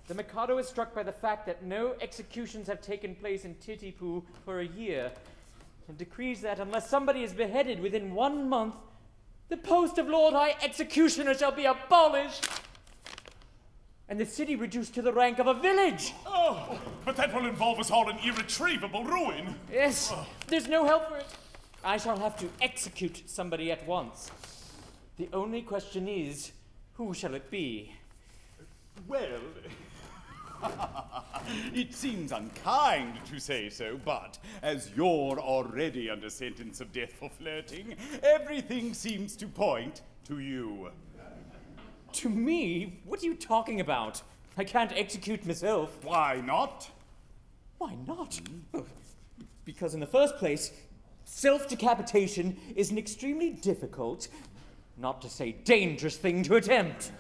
The Mikado is struck by the fact that no executions have taken place in Titipu for a year, and decrees that unless somebody is beheaded within 1 month, the post of Lord High Executioner shall be abolished, and the city reduced to the rank of a village. Oh, but that will involve us all in irretrievable ruin. Yes, there's no help for it. I shall have to execute somebody at once. The only question is, who shall it be? Well, it seems unkind to say so, but as you're already under sentence of death for flirting, everything seems to point to you. To me? What are you talking about? I can't execute myself. Why not? Why not? Because in the first place, self-decapitation is an extremely difficult, not to say dangerous thing to attempt.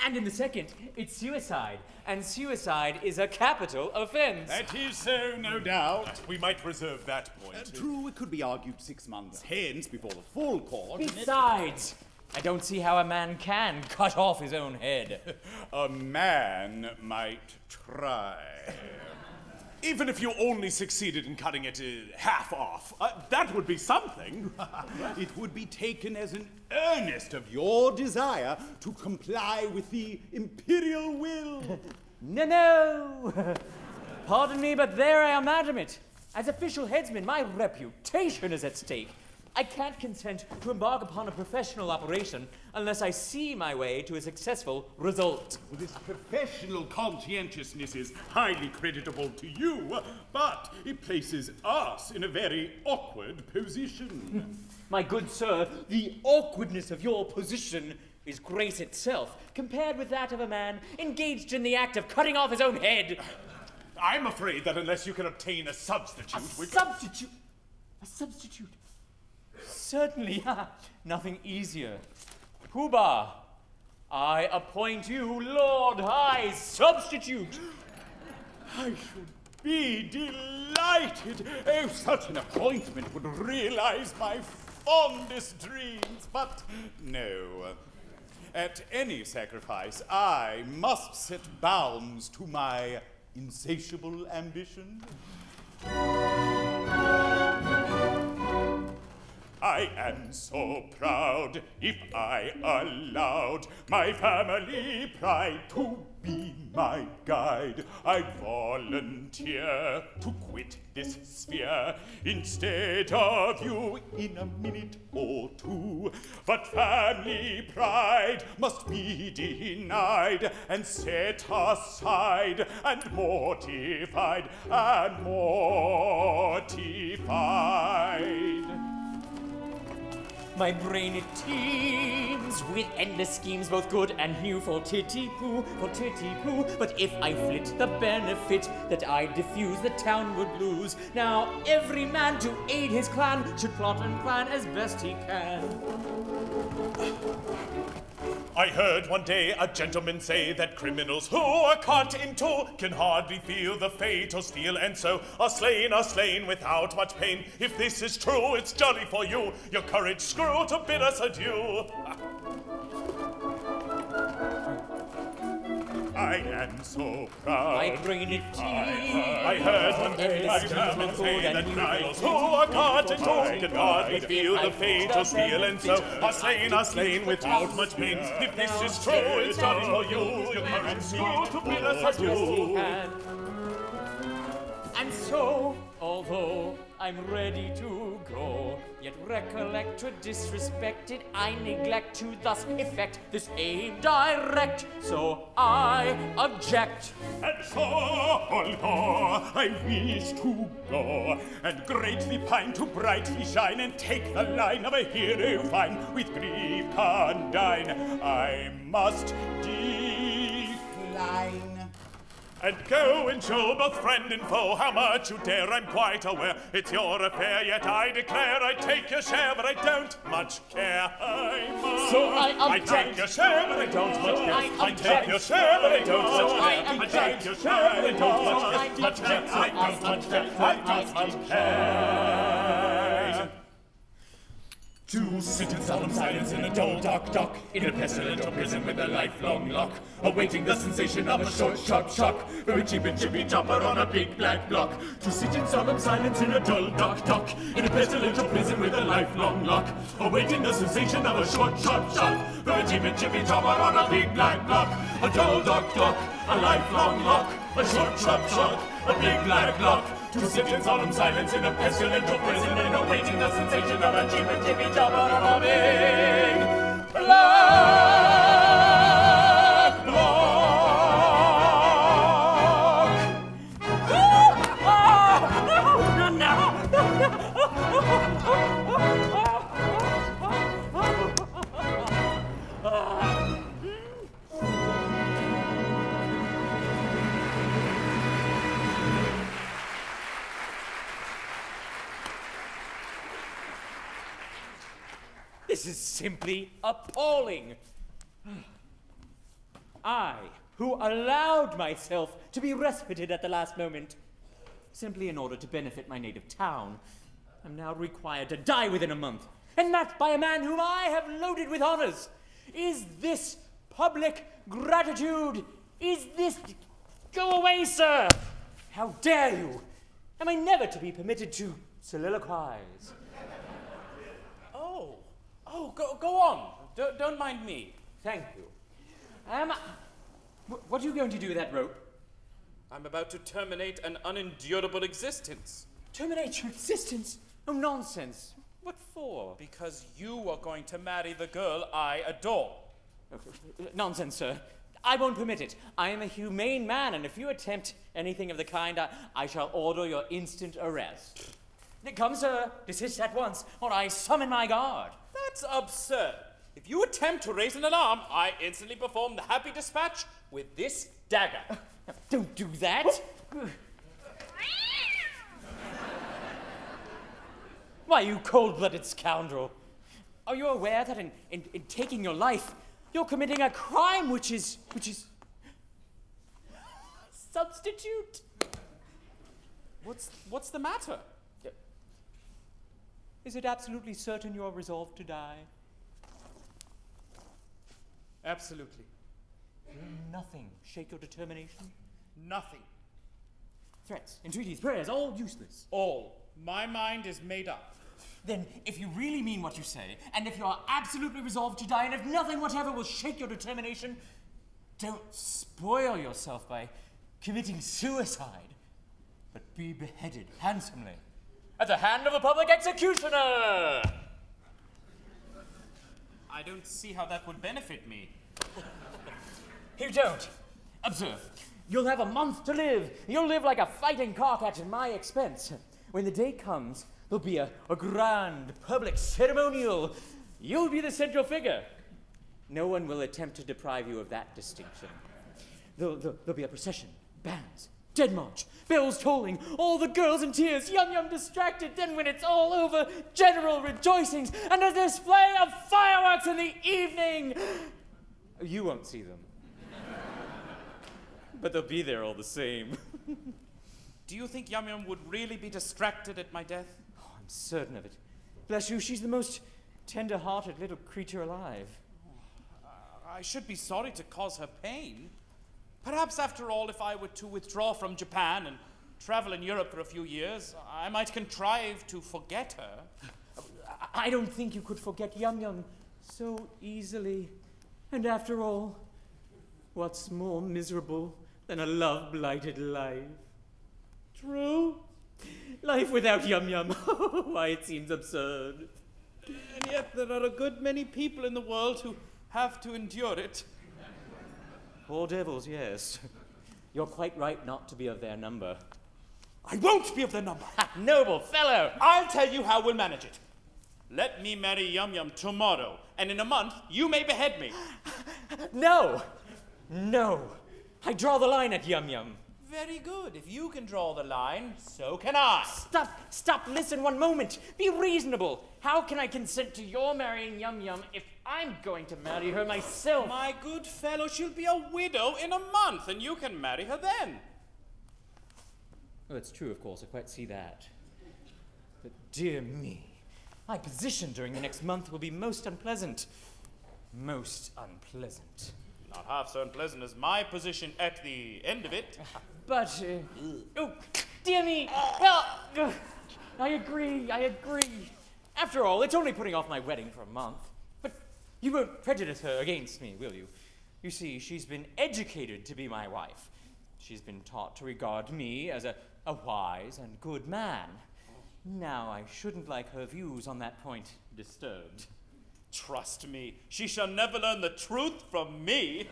And in the second, it's suicide, and suicide is a capital offense. That is so, no doubt. We might reserve that point. True, it could be argued 6 months hence before the full court. Besides, I don't see how a man can cut off his own head. A man might try. Even if you only succeeded in cutting it half off, that would be something. It would be taken as an earnest of your desire to comply with the imperial will. No. Pardon me, but there I am adamant. As official headsman, my reputation is at stake. I can't consent to embark upon a professional operation unless I see my way to a successful result. Well, this professional conscientiousness is highly creditable to you, but it places us in a very awkward position. My good sir, the awkwardness of your position is grace itself, compared with that of a man engaged in the act of cutting off his own head. I'm afraid that unless you can obtain a substitute... A substitute? Certainly, nothing easier. Poobah, I appoint you Lord High Substitute. I should be delighted. Oh, such an appointment would realize my fondest dreams, but no. At any sacrifice, I must set bounds to my insatiable ambition. I am so proud if I allowed my family pride to be my guide. I volunteer to quit this sphere instead of you in a minute or two. But family pride must be denied and set aside and mortified and mortified. My brain it teems with endless schemes, both good and new for titty-poo, But if I flit the benefit that I diffuse, the town would lose. Now every man to aid his clan should plot and plan as best he can. I heard one day a gentleman say that criminals who are cut in two can hardly feel the fatal steel, and so are slain without much pain. If this is true, it's jolly for you, your courage screw to bid us adieu. I am so proud. My brain it teems. I heard one day a gentleman say that criminals who are caught and torn can hardly feel the fatal steel, and so are slain without much pain. If this is true, it's jolly for you, your courage screw to bid us adieu. And so, although I'm ready to go, yet recollect to disrespect it, I neglect to thus effect this aim direct, so I object. And so, although I wish to go, and greatly pine to brightly shine, and take the line of a hero fine, with grief condign, I must decline. And go and show both friend and foe how much you dare. I'm quite aware it's your affair, yet I declare I take your share, but I don't much care. So I object. I take your share, but I don't much care. I take your share, but I don't much care. I take your share, but I don't much care. I don't much care. I don't much care. To sit in solemn silence in a dull dark dock, in a pestilential prison with a lifelong lock, awaiting the sensation of a short sharp shock, for a cheap and chippy chopper on a big black block. To sit in solemn silence in a dull dark dock, in a pestilential prison with a lifelong lock, awaiting the sensation of a short sharp shock, for a cheap and chippy chopper on a big black block. A dull dark dock, a lifelong lock, a short sharp shock, a big black block. To sit in solemn silence in a pestilential prison and awaiting the sensation of a cheap and chippy chopper on a big black block. This is simply appalling. I, who allowed myself to be respited at the last moment, simply in order to benefit my native town, am now required to die within a month, and that by a man whom I have loaded with honors. Is this public gratitude? Is this... Go away, sir! How dare you? Am I never to be permitted to soliloquize? Go on. Don't mind me. Thank you. What are you going to do with that rope? I'm about to terminate an unendurable existence. Terminate your existence? Oh, nonsense. What for? Because you are going to marry the girl I adore. Nonsense, sir. I won't permit it. I am a humane man, and if you attempt anything of the kind, I shall order your instant arrest. Come, sir. Desist at once, or I summon my guard. That's absurd. If you attempt to raise an alarm, I instantly perform the happy dispatch with this dagger. Don't do that. Why, you cold-blooded scoundrel. Are you aware that in taking your life, you're committing a crime which is substitute? What's the matter? Is it absolutely certain you are resolved to die? Absolutely. Nothing shake your determination? Nothing. Threats, entreaties, prayers, all useless. All. My mind is made up. Then, if you really mean what you say, and if you are absolutely resolved to die, and if nothing whatever will shake your determination, don't spoil yourself by committing suicide, but be beheaded handsomely at the hand of a public executioner. I don't see how that would benefit me. You don't. Observe. You'll have a month to live. You'll live like a fighting cock at my expense. When the day comes, there'll be a grand public ceremonial. You'll be the central figure. No one will attempt to deprive you of that distinction. There'll be a procession, bands, dead march, bells tolling, all the girls in tears, Yum distracted. Then when it's all over, general rejoicings and a display of fireworks in the evening. You won't see them. But they'll be there all the same. Do you think Yum would really be distracted at my death? Oh, I'm certain of it. Bless you, she's the most tender-hearted little creature alive. I should be sorry to cause her pain. Perhaps, after all, if I were to withdraw from Japan and travel in Europe for a few years, I might contrive to forget her. I don't think you could forget Yum so easily. And after all, what's more miserable than a love-blighted life? True? Life without Yum. Why, it seems absurd. And yet there are a good many people in the world who have to endure it. Poor devils, yes. You're quite right not to be of their number. I won't be of their number. Noble fellow! I'll tell you how we'll manage it. Let me marry Yum tomorrow, and in a month you may behead me. No! I draw the line at Yum. Very good. If you can draw the line, so can I. Stop, listen one moment. Be reasonable. How can I consent to your marrying Yum if I'm going to marry her myself? My good fellow, she'll be a widow in a month, and you can marry her then. Oh, it's true, of course. I quite see that. But dear me, my position during the next month will be most unpleasant. Most unpleasant. Not half so unpleasant as my position at the end of it. But, oh, dear me. I agree. After all, it's only putting off my wedding for a month. But you won't prejudice her against me, will you? You see, she's been educated to be my wife. She's been taught to regard me as a wise and good man. Now, I shouldn't like her views on that point disturbed. Trust me, she shall never learn the truth from me.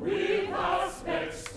We prospects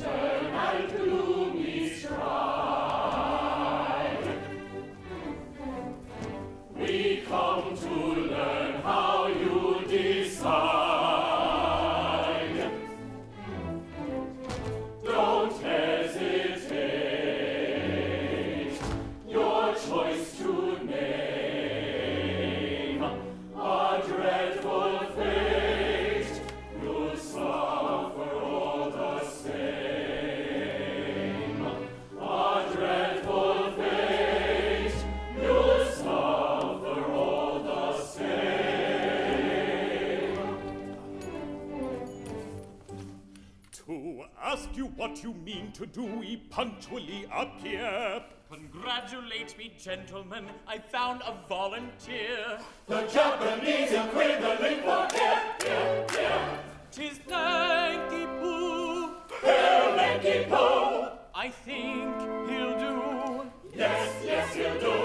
ask you what you mean to do, we punctually appear. Congratulate me, gentlemen, I found a volunteer. The Japanese equivalent for here. 'Tis Nanki-Poo. Nanki-Poo. I think he'll do. Yes, he'll do.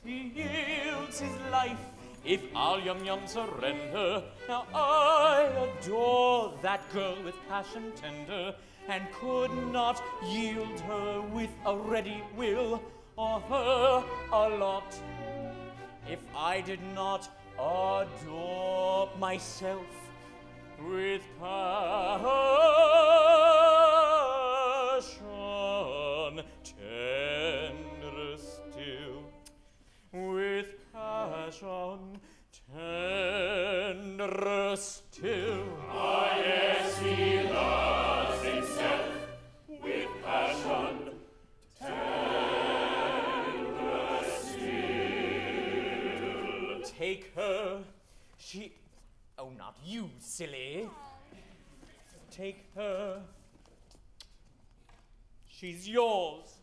He yields his life if I'll yum surrender. Now I adore that girl with passion tender, and could not yield her with a ready will, or her a lot, if I did not adore myself with passion tender still, with passion tender still. Ah, yes, he loves himself with passion tender still. Take her, she... Oh, not you, silly. Take her. She's yours.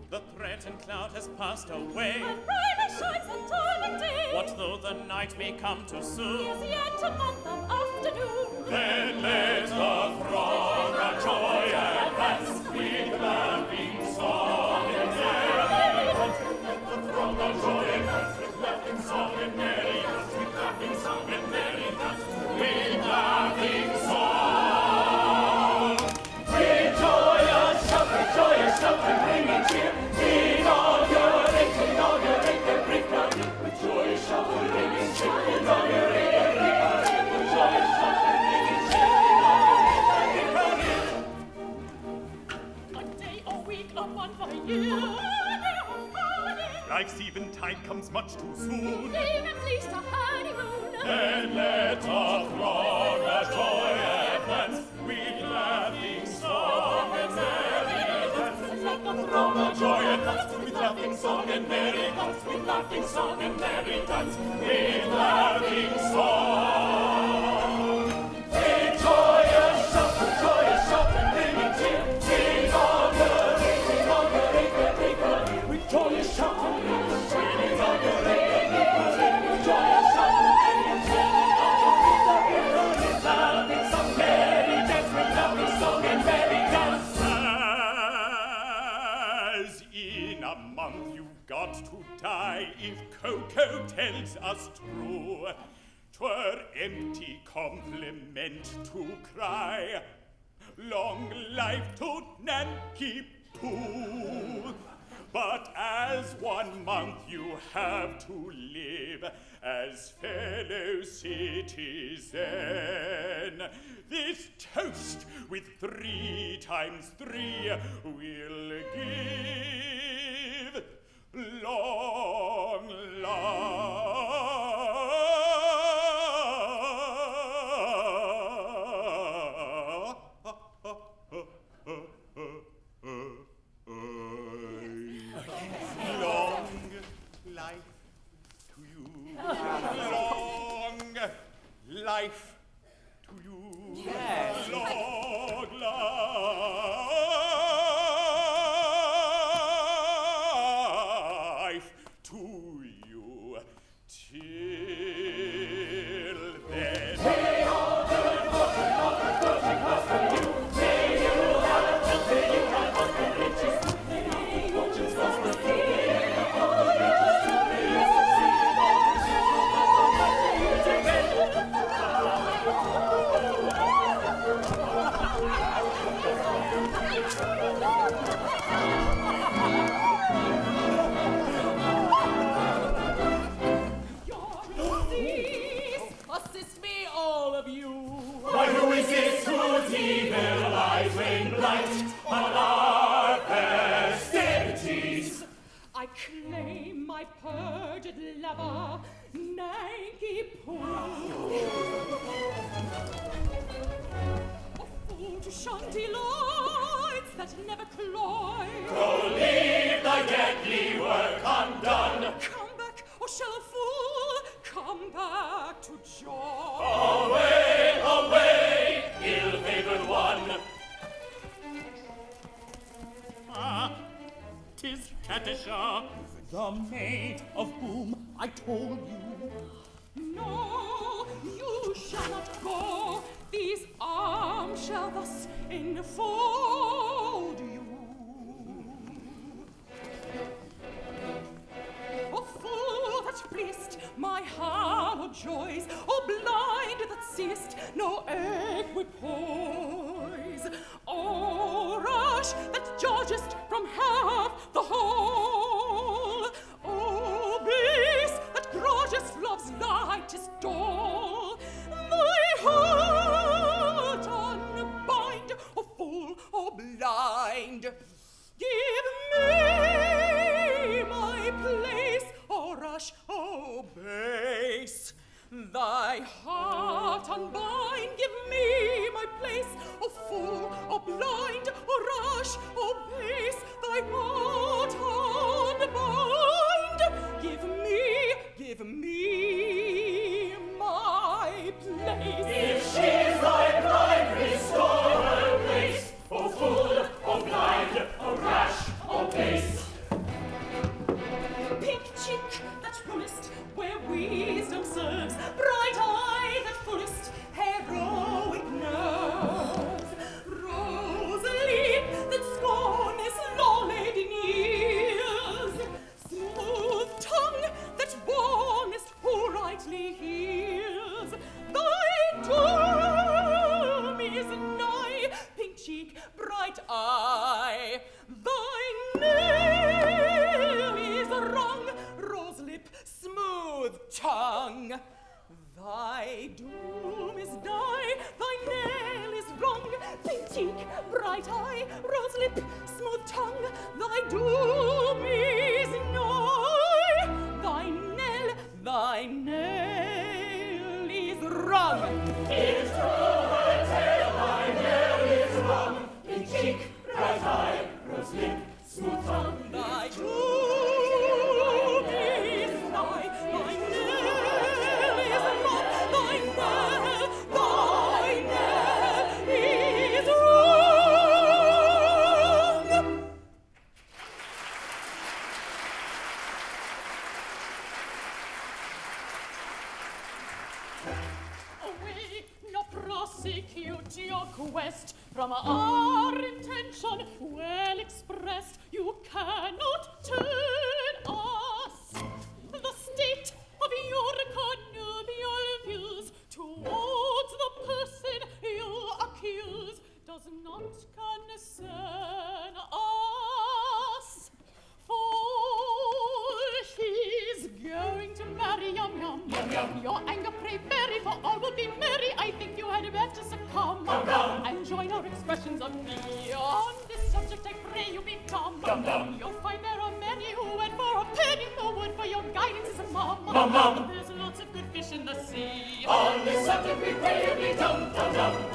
The threatened cloud has passed away. And brighter shines the dawning day. What though the night may come too soon? Is yet a month of afternoon. Then let the throng of joy advance with laughing song and merry dance. Let the throng of joy advance with laughing song and merry dance. With laughing song and merry dance. With laughing song. With joyous shout and ringing cheer. Inaugurate the brief parade. With joyous shout and ringing cheer. Inaugurate the brief parade. With joyous shout and ringing cheer. A day, a week, a month, a year. Life's eventide comes much too soon. Leave at least a honeymoon. And let the throng of joy advance with laughing song and merry dance. Let the throng of joy advance with laughing song and merry dance. With laughing song and merry dance. With laughing song. With joyous shout and ringing cheer. Inaugurate the brief parade. With joyous shout and ringing cheer. Inaugurate the brief parade. With joyous shout and ringing cheer. Inaugurate the brief parade. Laughing song, merry dance. With laughing song and merry dance. As in a month you've got to die, if Coco tells us true, 'twere empty compliment to cry, long life to Nanki-Poo. But as 1 month you have to live as fellow citizen, this toast with 3 times 3 will give long life to you. Long life to you. Yes. Long life to you. Till then. May all good fortune prosper you. May you have health, may you have wealth and riches. May all good fortunes prosper you. May all good riches to may you succeed in all pursuits. Assist me, all of you. Why who is this whose evil eyes rain blight on our festivities? I claim my perjured lover, Nanki-Poo. A fool to shun delights that never cloy. Go leave the deadly work undone. Come to joy. Away, away, ill-favored one. Ah, 'tis Katisha, the maid of whom I told you. No, you shall not go. These arms shall thus enfold you. O fool that fleeced my hallowed joys, O blind that seest no equipoise, O rush that chargest from half the whole, O base that grudgest love's lightest dole, thy heart unbind, O fool, O blind. Give me my place, O rush, O base. Thy heart unbind, give me my place, O fool, O blind, O rush, O base. Thy heart unbind, give me my place. If she's thy bride, restore her place. O fool, O blind, O rash, O base. Pink cheek that rulest where wisdom serves, bright eye that fullest heroic nerves, rose lip that scornest law-laden ears, smooth tongue that warnest who rightly hears. Thy doom is nigh, pink cheek, bright eye. Thy nail is wrong, rose lip, smooth tongue. Thy doom is nigh, thy nail is wrong, pink cheek, bright eye, rose lip, smooth tongue. Thy doom is nigh, thy nail is wrong. If through her tail thy nail is wrong, pink cheek, bright eye, rose lip, smooth tongue. Thy doom is nigh, thy nail is wrong, thy nail is wrong. Away, no prosecute your quest from our intention well expressed. You cannot turn us. The state of your connubial views towards the person you accuse does not concern us. For he's going to marry Yum Yum. Your anger pray bury, for all will be merry. I think you had better succumb and join our expressions of me. On this subject I pray you be dumb. You'll find there are many who went for a penny the wood, for your guidance is a mum. There's lots of good fish in the sea. On this subject we pray you be dumb.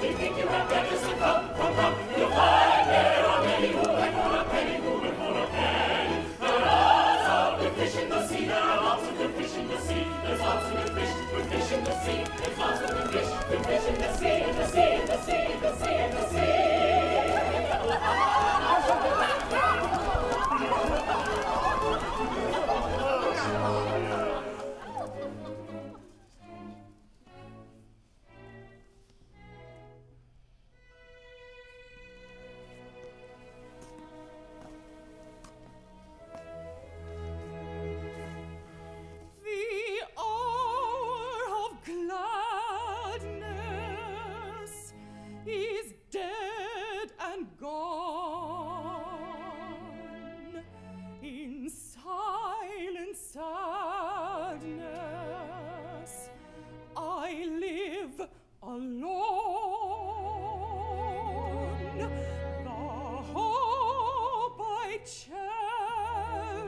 We think you had better succumb. You'll find there are many who went for a penny, There are lots of good fish in the sea. There are lots of good fish in the sea. There's lots of good fish in the sea. There's lots of good fish in the sea, in the sea, in the sea, in the sea, in the sea. The hour of gladness is dead and gone. In silent sadness I live alone. The hope I cherished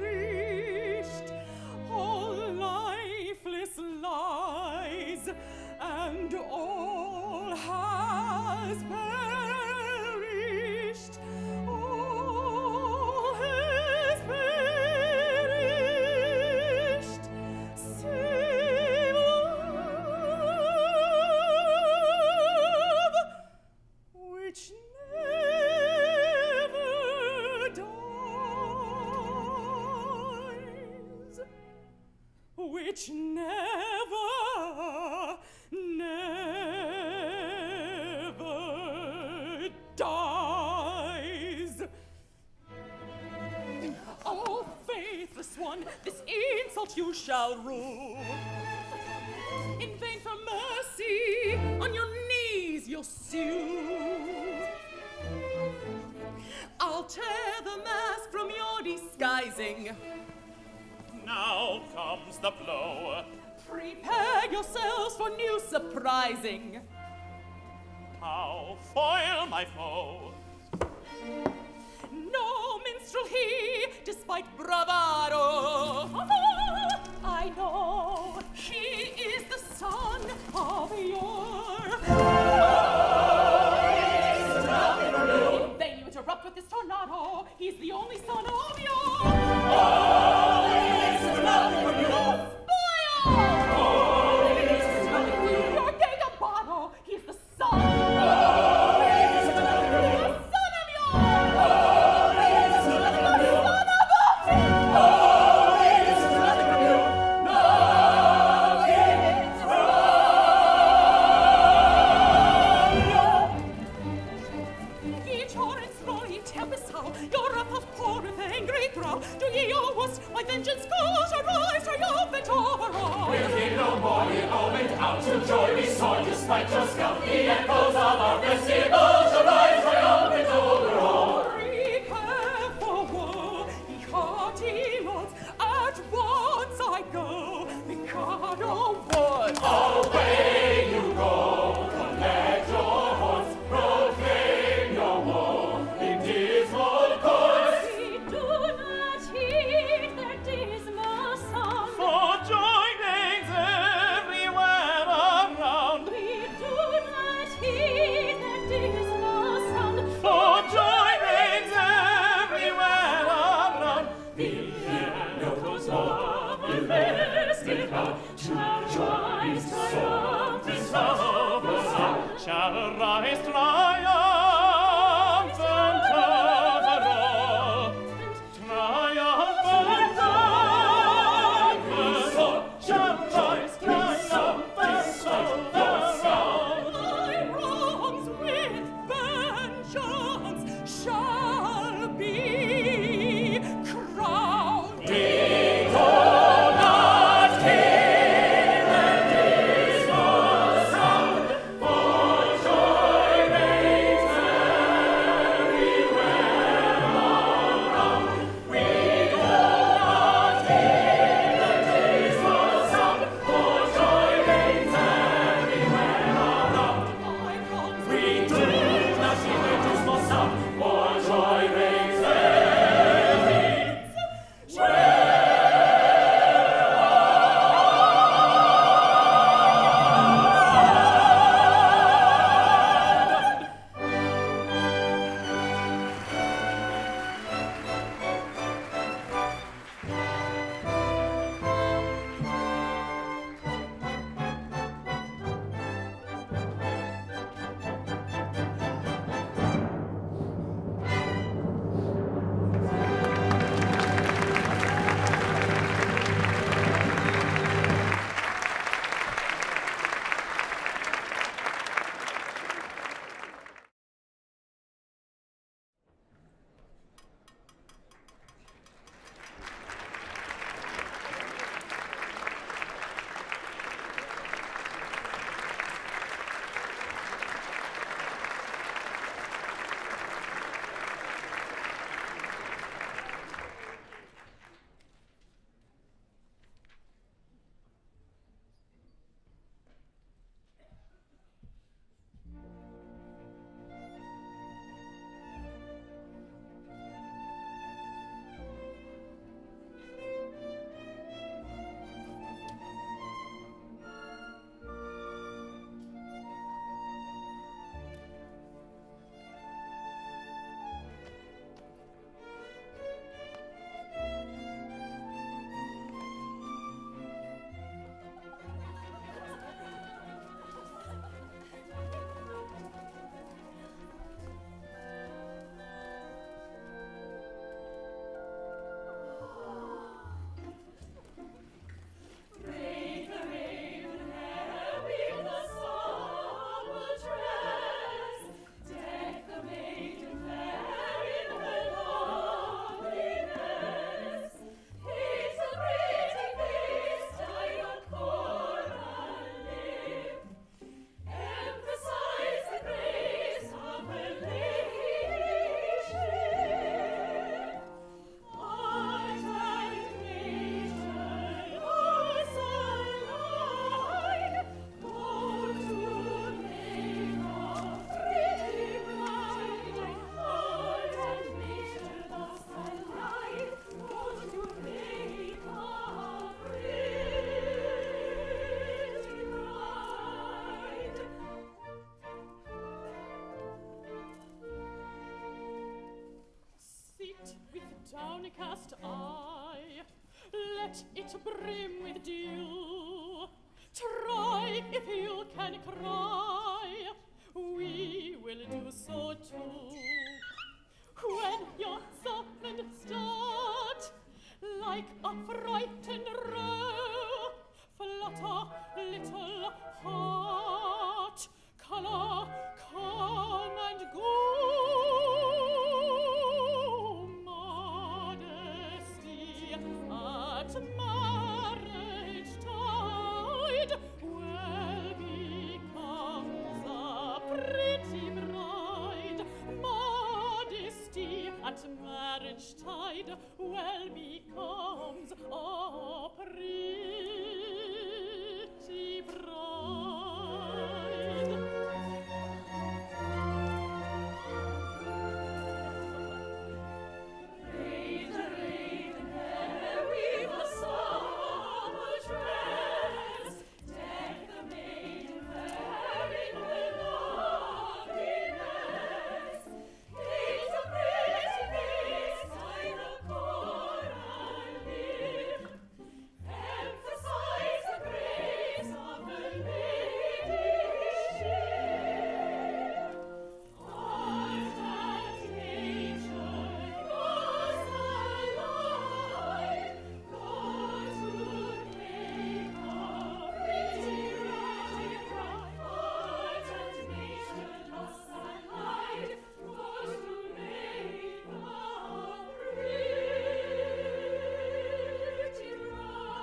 all lifeless lies, and all has perished. insult you shall rue. In vain for mercy, on your knees you'll sue. I'll tear the mask from your disguising. Now comes the blow. Prepare yourselves for new surprising. How foil my foe? No minstrel he, despite bravado. I know he is the son of your. In vain you interrupt with this tornado. He's the only son of your. Your gay gabano. He's the son. Do ye all wust my vengeance goes arise, triumphant over all? We'll hear no more, we moment out to joy we soar, despite your scalp, the echoes of our festival shall rise, triumphant over all. Prepare for war, ye hearty lords, at once I go, Mikado wood. Away you go, collect your horse, proclaim your war, in dismal chorus. We do not heed their dismal song. For joy rings everywhere around. We do not heed their downcast eye, let it brim with dew. Try if you can cry, we will do so too. When your sermon start, like a frightened roe, flutter, little heart, color, come and go. Modesty at marriage tide well becomes a pretty bride. Modesty at marriage tide well becomes a pretty bride. Raven, hair, weave a summer dress, deck the maiden fair in her loveliness. Gaze a pretty face by the coral lip, emphasize the grace of the ladyship. Art and nature goes alive, go to make a pretty bride. Art and nature goes alive, go to make a pretty bride.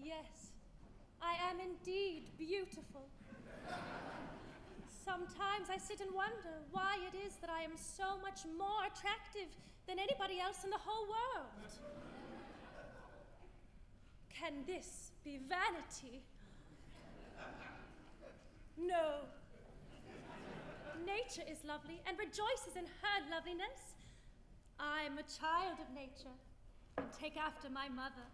Yes, I am indeed beautiful. Sometimes I sit and wonder why it is that I am so much more attractive than anybody else in the whole world. Can this be vanity? No. Nature is lovely and rejoices in her loveliness. I'm a child of nature and take after my mother.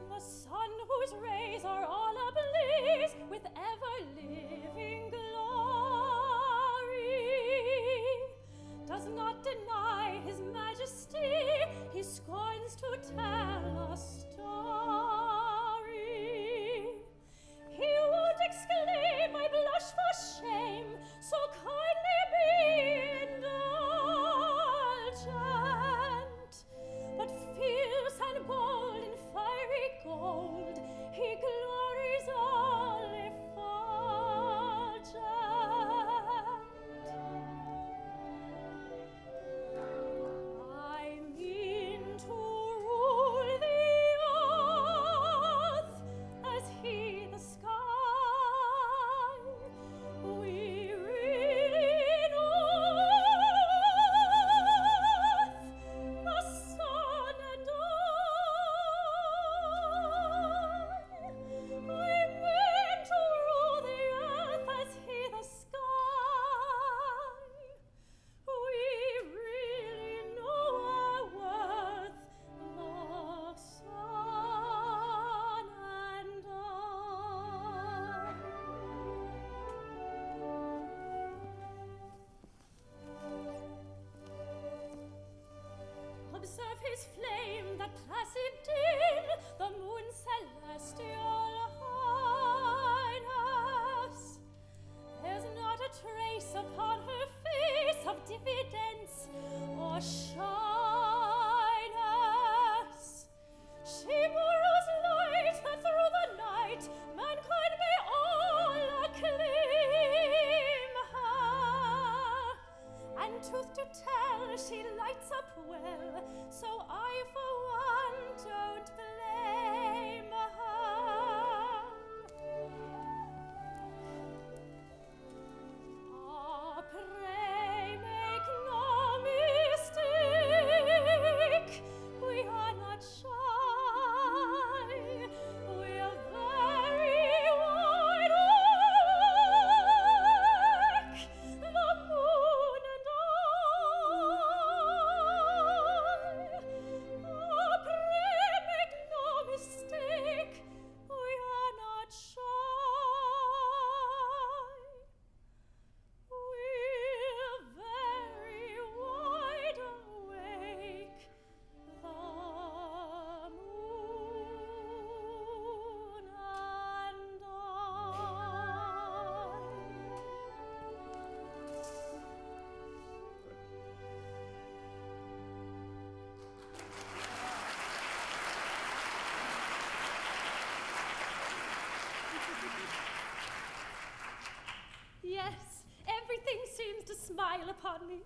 The sun whose rays are all ablaze with ever-living glory does not deny his majesty, he scorns to tell a story. He would exclaim, I blush for shame, so kindly be indulgent. But fierce and bold in fiery gold, he glories all effulgent. I mean to rule the earth as he the sky. We really north, the sun and I. We mean to rule the earth as he the sky. We really know our worth, the sun and I. Observe his flame, that placid din, the moon celestial highness. There's not a trace upon her face of diffidence or shyness. She borrows light that through the night mankind may all acclaim her. And truth to tell, she lights up well, so I for one don't blame her. upon me.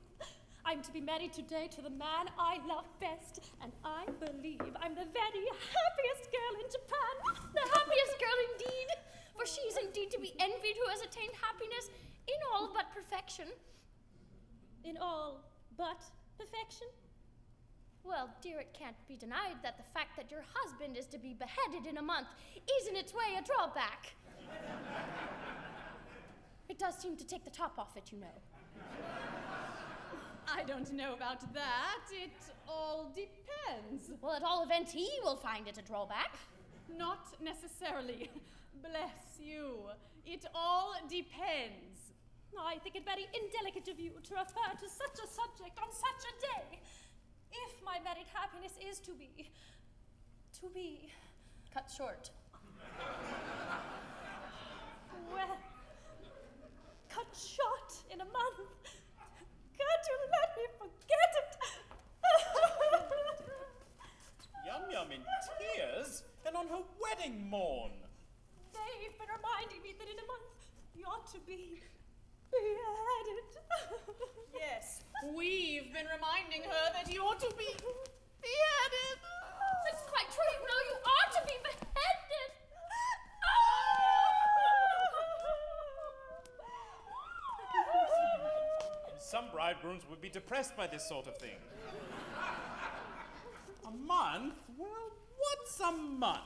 I'm to be married today to the man I love best, and I believe I'm the very happiest girl in Japan. The happiest girl indeed, for she is indeed to be envied who has attained happiness in all but perfection. In all but perfection? Well, dear, it can't be denied that the fact that your husband is to be beheaded in a month is in its way a drawback. It does seem to take the top off it, you know. I don't know about that. It all depends. Well, at all events, he will find it a drawback. Not necessarily. Bless you. It all depends. I think it very indelicate of you to refer to such a subject on such a day. If my married happiness is to be cut short. Well, cut short in a month. Can't you let me forget it? Yum Yum in tears, and on her wedding morn. They've been reminding me that in a month you ought to be beheaded. Yes, we've been reminding her that you ought to be beheaded. It's quite true, you know, you ought to be beheaded. Some bridegrooms would be depressed by this sort of thing. A month? Well, what's a month?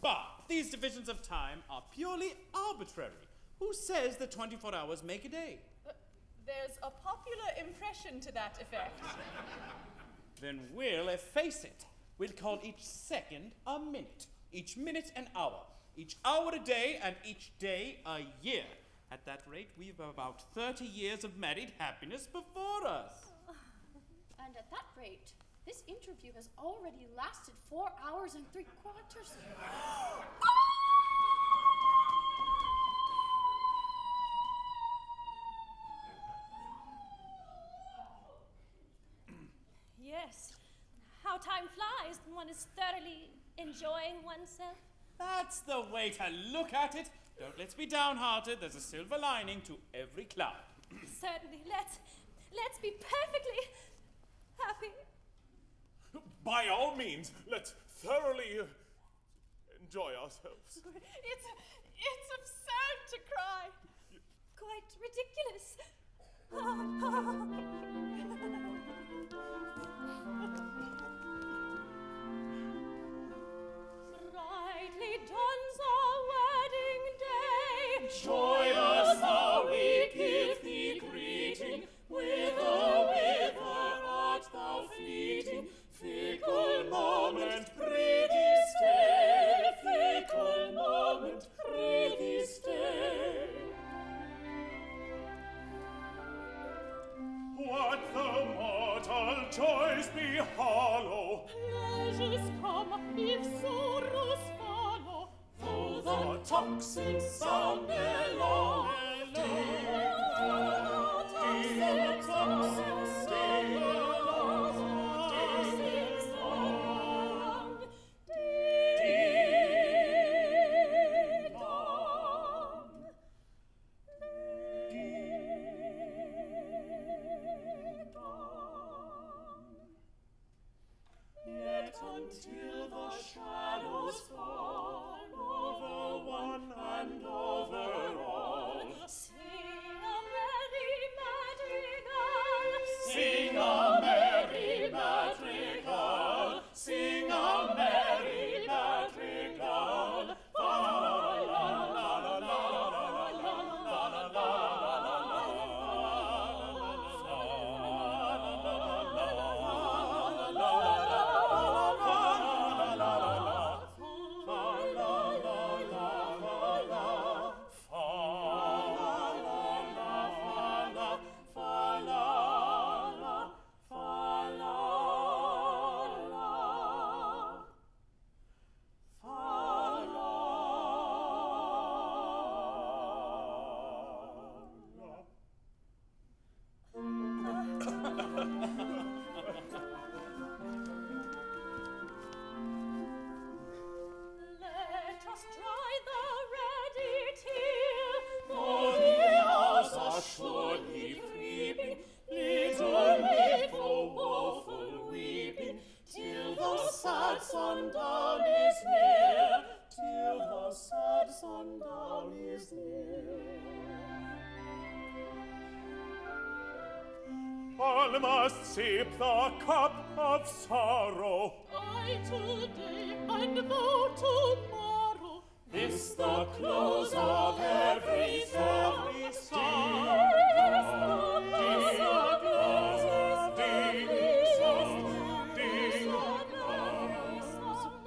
But these divisions of time are purely arbitrary. Who says that 24 hours make a day? There's a popular impression to that effect. Then we'll efface it. We'll call each second a minute, each minute an hour, each hour a day, and each day a year. At that rate, we've about 30 years of married happiness before us. And at that rate, this interview has already lasted 4 hours and 3/4. Yes. How time flies when one is thoroughly enjoying oneself. That's the way to look at it. Don't let's be downhearted. There's a silver lining to every cloud. Certainly. Let's be perfectly happy. By all means, let's thoroughly enjoy ourselves. It's absurd to cry. Quite ridiculous. Brightly dawns our wedding day. Joyous are we, give thee greeting. Whither art thou fleeting? Fickle moment, prithee stay. Fickle moment, prithee stay. What the mortal joys be hollow, Pleasures come if sorrows follow. though the toxic sound mellow. Yet until the shadows fall over one and over all, Sing a merry madrigal. sing a merry madrigal, sing a merry madrigal. sad sundown is near, till the sad sundown is near. All must sip the cup of sorrow. I today and thou tomorrow. This the close of every song. This the close of every song. This the close of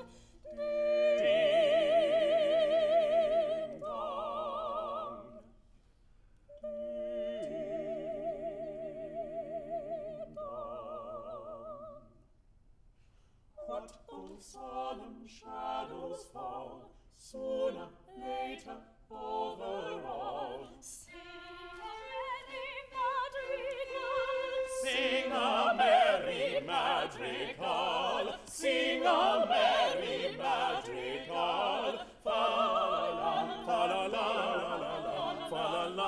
Ding dong. What though solemn shadows fall, sooner, later, over all. Sing a merry madrigal. Sing a merry madrigal. Fa la la, fa la la la la la, fa la la la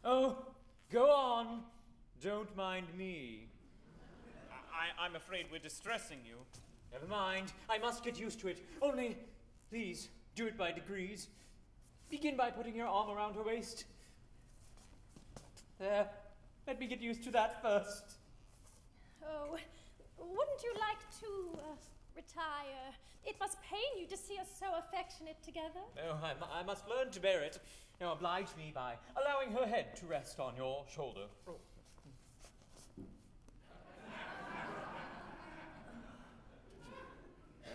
Oh, go on. Don't mind me. I'm afraid we're distressing you. Never mind. I must get used to it. Only, please, do it by degrees. Begin by putting your arm around her waist. There. Let me get used to that first. Oh, wouldn't you like to retire? It must pain you to see us so affectionate together. Oh, I must learn to bear it. Now oblige me by allowing her head to rest on your shoulder.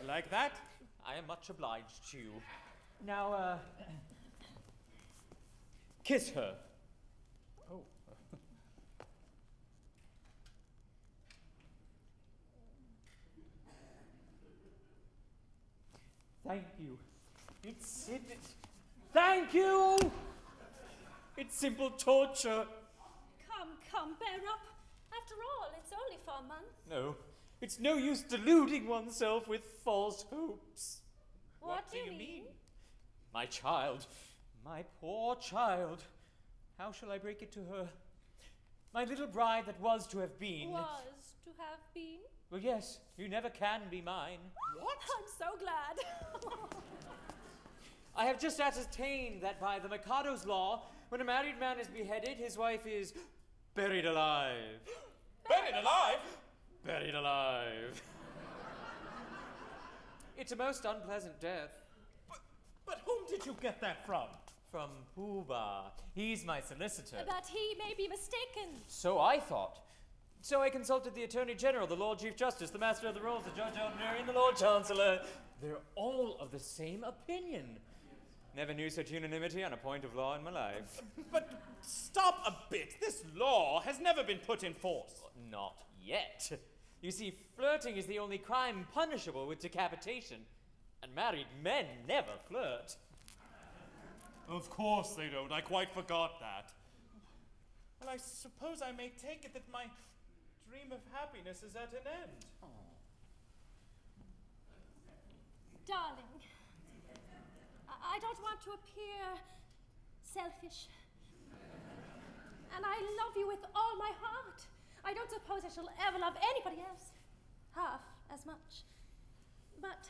Like that? I am much obliged to you. Now, kiss her. Oh. Thank you. Thank you! It's simple torture. Come, bear up. After all, it's only for a month. No, it's no use deluding oneself with false hopes. What do you mean? My child, my poor child. How shall I break it to her? My little bride that was to have been. Was to have been? Well, yes, you never can be mine. What? I'm so glad. I have just ascertained that by the Mikado's law, when a married man is beheaded, his wife is buried alive. Buried alive? Buried alive. It's a most unpleasant death. But whom did you get that from? From Pooh-Bah. He's my solicitor. That he may be mistaken. So I thought. So I consulted the Attorney General, the Lord Chief Justice, the Master of the Rolls, the Judge Ordinary, and the Lord Chancellor. They're all of the same opinion. Never knew such unanimity on a point of law in my life. But stop a bit. This law has never been put in force. Not yet. You see, flirting is the only crime punishable with decapitation. And married men never flirt. Of course they don't. I quite forgot that. Well, I suppose I may take it that my dream of happiness is at an end. Darling, I don't want to appear selfish. And I love you with all my heart. I don't suppose I shall ever love anybody else half as much. But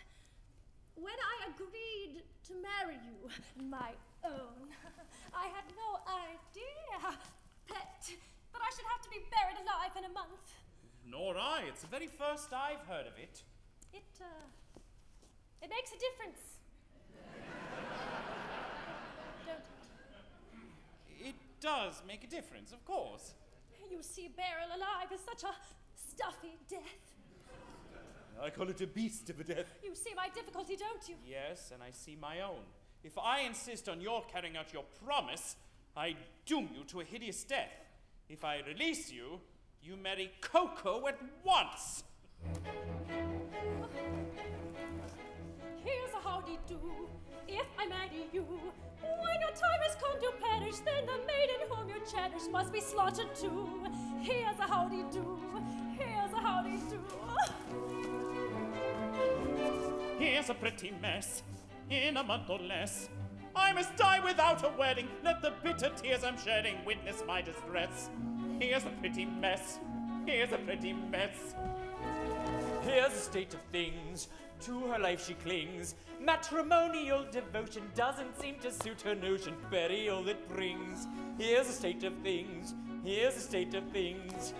when I agreed to marry you, my own, I had no idea, pet, that I should have to be be buried alive in a month. Nor I. It's the very first I've heard of it. It makes a difference. Don't it? It does make a difference, of course. You see, burial alive is such a stuffy death. I call it a beast of a death. You see my difficulty, don't you? Yes, and I see my own. If I insist on your carrying out your promise, I doom you to a hideous death. If I release you, you marry Coco at once. Here's a howdy-do, if I marry you. When your time has come to perish, then the maiden whom you cherish must be slaughtered too. Here's a howdy-do, here's a howdy-do. Here's a pretty mess, in a month or less. I must die without a wedding. Let the bitter tears I'm shedding witness my distress. Here's a pretty mess, here's a pretty mess. Here's a state of things, to her life she clings. Matrimonial devotion doesn't seem to suit her notion, burial it brings. Here's a state of things, here's a state of things.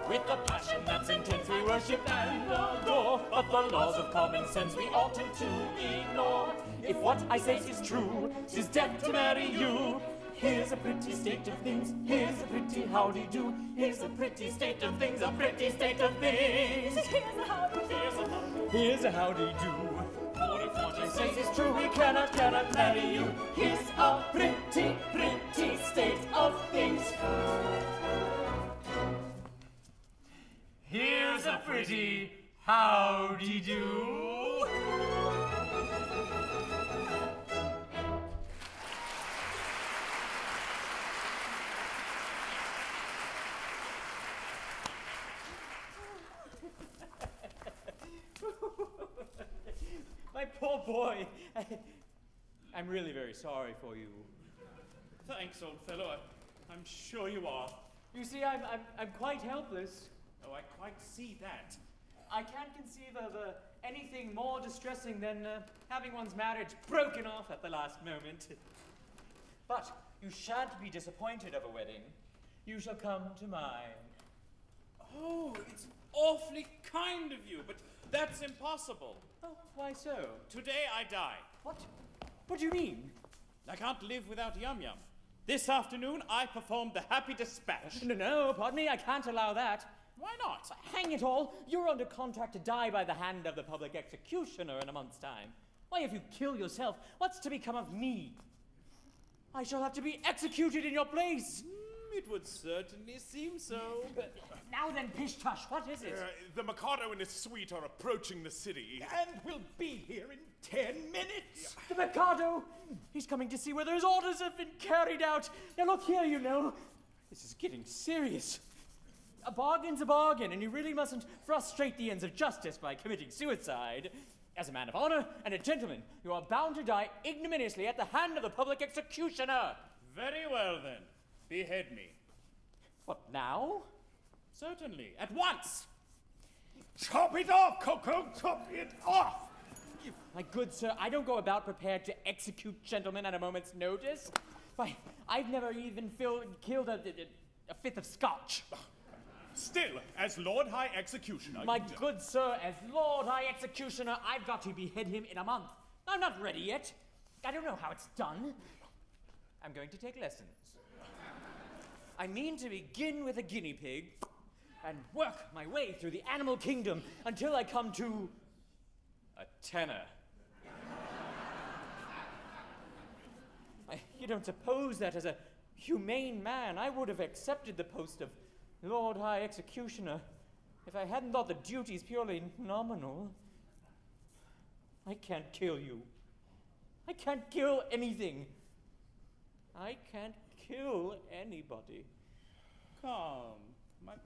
With a passion that's intense we worship and adore, but the laws of common sense we oughtn't to ignore. If what I say is true, 'tis death to marry you. Here's a pretty state of things, here's a pretty howdy-do. Here's a pretty state of things, a pretty state of things. Here's a howdy-do, here's a howdy-do. For if what I say is true, we cannot marry you. Here's a pretty, pretty state of things. Here's a pretty howdy-do. My poor boy. I'm really very sorry for you. Thanks, old fellow. I'm sure you are. You see, I'm quite helpless. Oh, I quite see that. I can't conceive of anything more distressing than having one's marriage broken off at the last moment. But you shan't be disappointed of a wedding. You shall come to mine. Oh, it's awfully kind of you, but that's impossible. Oh, why so? Today I die. What? What do you mean? I can't live without Yum Yum. This afternoon I performed the Happy Dispatch. No, pardon me, I can't allow that. Why not? Hang it all, you're under contract to die by the hand of the public executioner in a month's time. Why, if you kill yourself, what's to become of me? I shall have to be executed in your place. It would certainly seem so. Now then, pish-tush, what is it? The Mikado and his suite are approaching the city. And we'll be here in 10 minutes. The Mikado! He's coming to see whether his orders have been carried out. Now look here, you know. This is getting serious. A bargain's a bargain, and you really mustn't frustrate the ends of justice by committing suicide. As a man of honor and a gentleman, you are bound to die ignominiously at the hand of the public executioner. Very well, then. Behead me. What, now? Certainly. At once! Chop it off, Coco! Chop it off! My good sir, I don't go about prepared to execute gentlemen at a moment's notice. Why, I've never even killed a fifth of scotch. Still, as Lord High Executioner... My good sir, as Lord High Executioner, I've got to behead him in a month. I'm not ready yet. I don't know how it's done. I'm going to take lessons. I mean to begin with a guinea pig and work my way through the animal kingdom until I come to a tenor. You don't suppose that as a humane man I would have accepted the post of Lord High Executioner if I hadn't thought the duties purely nominal? I can't kill you. I can't kill anything. I can't kill anybody. Come,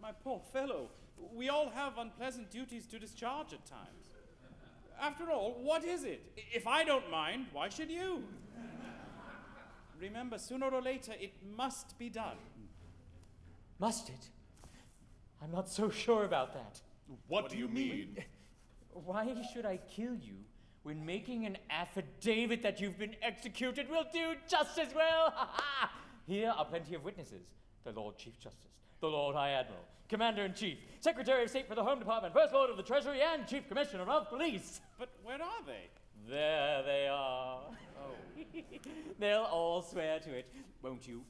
my poor fellow. We all have unpleasant duties to discharge at times. After all, what is it? If I don't mind, why should you? Remember, sooner or later, it must be done. Must it? I'm not so sure about that. What do you mean? Why should I kill you when making an affidavit that you've been executed will do just as well? Here are plenty of witnesses. The Lord Chief Justice, the Lord High Admiral, Commander-in-Chief, Secretary of State for the Home Department, First Lord of the Treasury, and Chief Commissioner of Police. But where are they? There they are. Oh. They'll all swear to it, won't you?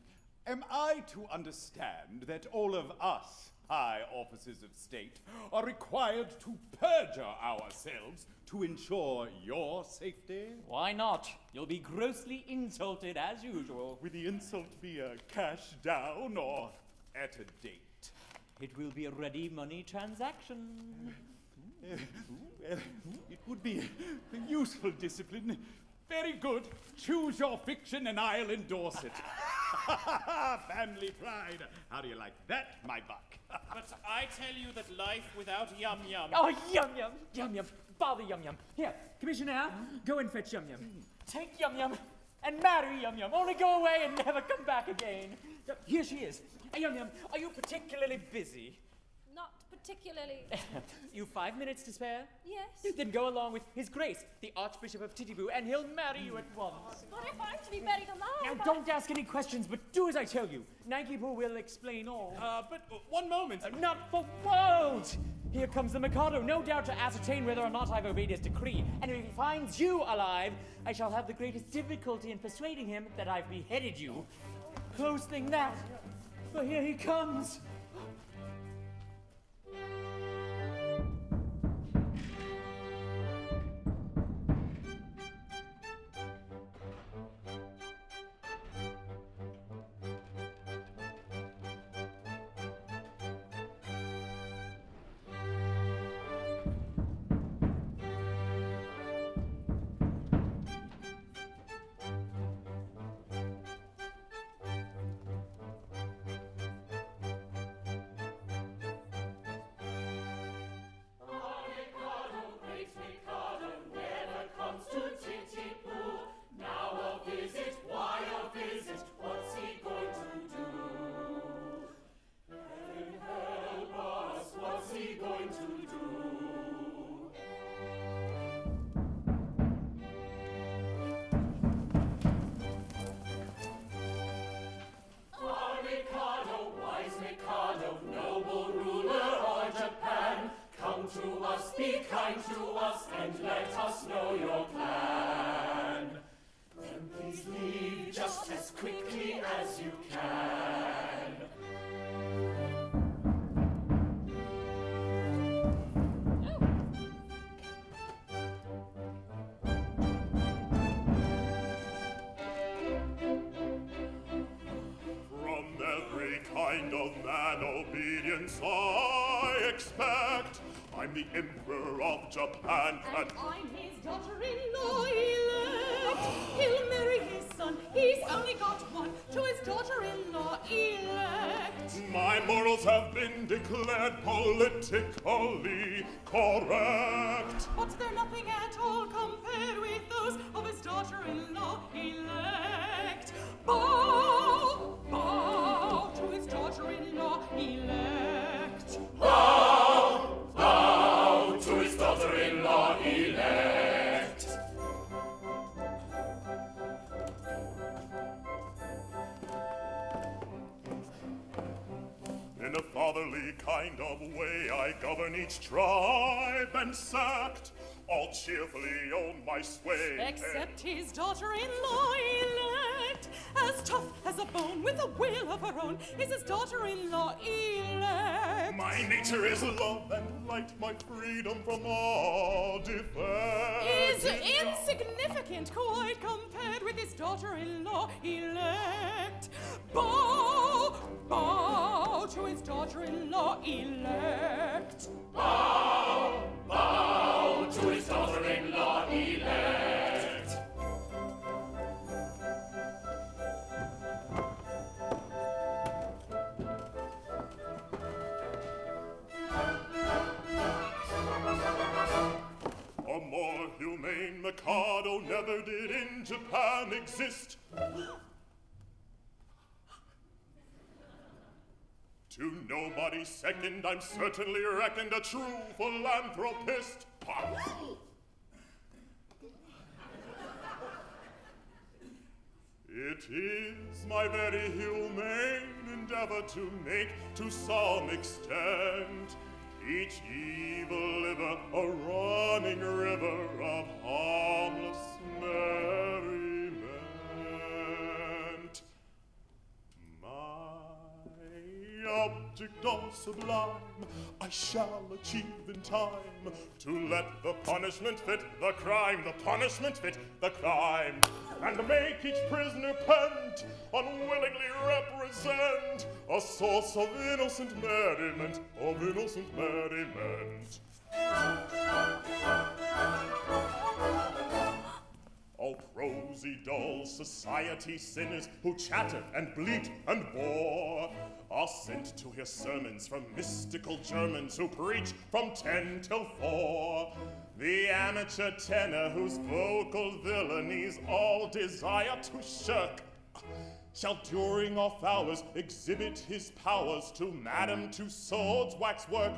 Am I to understand that all of us high officers of state are required to perjure ourselves to ensure your safety? Why not? You'll be grossly insulted as usual. Will the insult be a cash down or at a date? It will be a ready money transaction. Well, it would be a useful discipline. Very good. Choose your fiction and I'll endorse it. Family pride. How do you like that, my buck? But I tell you that life without Yum Yum... Oh, Yum Yum! Yum Yum! Bother Yum Yum. Here, Commissioner, go and fetch Yum Yum. Take Yum Yum and marry Yum Yum. Only go away and never come back again. Here she is. Yum Yum, are you particularly busy? Not particularly. You 5 minutes to spare? Yes. Then go along with His Grace, the Archbishop of Titiboo, and he'll marry you at once. But if I'm to be buried alive... Now, don't ask any questions, but do as I tell you. Nankipo will explain all. But one moment. Not for worlds! Here comes the Mikado, no doubt to ascertain whether or not I've obeyed his decree. And if he finds you alive, I shall have the greatest difficulty in persuading him that I've beheaded you. Close thing that. But here he comes. I expect. I'm the Emperor of Japan, and I'm his daughter-in-law elect. He'll marry his son, he's only got one, to his daughter-in-law elect. My morals have been declared politically correct. But they're nothing at all compared with those of his daughter-in-law elect. Bow, bow to his daughter-in-law elect. Bow, bow to his daughter-in-law elect. In a fatherly kind of way, I govern each tribe and sect. All cheerfully own my sway. Except his daughter-in-law elect. As tough as a bone with a will of her own is his daughter-in-law elect. My nature is love and light, my freedom from all defense is insignificant quite compared with his daughter-in-law elect. Bow, bow to his daughter-in-law elect. Bow, bow to his daughter-in-law elect. A more humane Mikado never did in Japan exist. To nobody's second, I'm certainly reckoned a true philanthropist. It is my very humane endeavor to make, to some extent, each evil liver a running river of harmless merriment. My object all sublime I shall achieve in time, to let the punishment fit the crime, the punishment fit the crime, and make each prisoner pent, unwillingly represent a source of innocent merriment, of innocent merriment. All prosy, dull society sinners who chatter and bleat and bore are sent to hear sermons from mystical Germans who preach from 10 till 4. The amateur tenor whose vocal villainies all desire to shirk shall during off hours exhibit his powers to Madame Tussauds waxwork.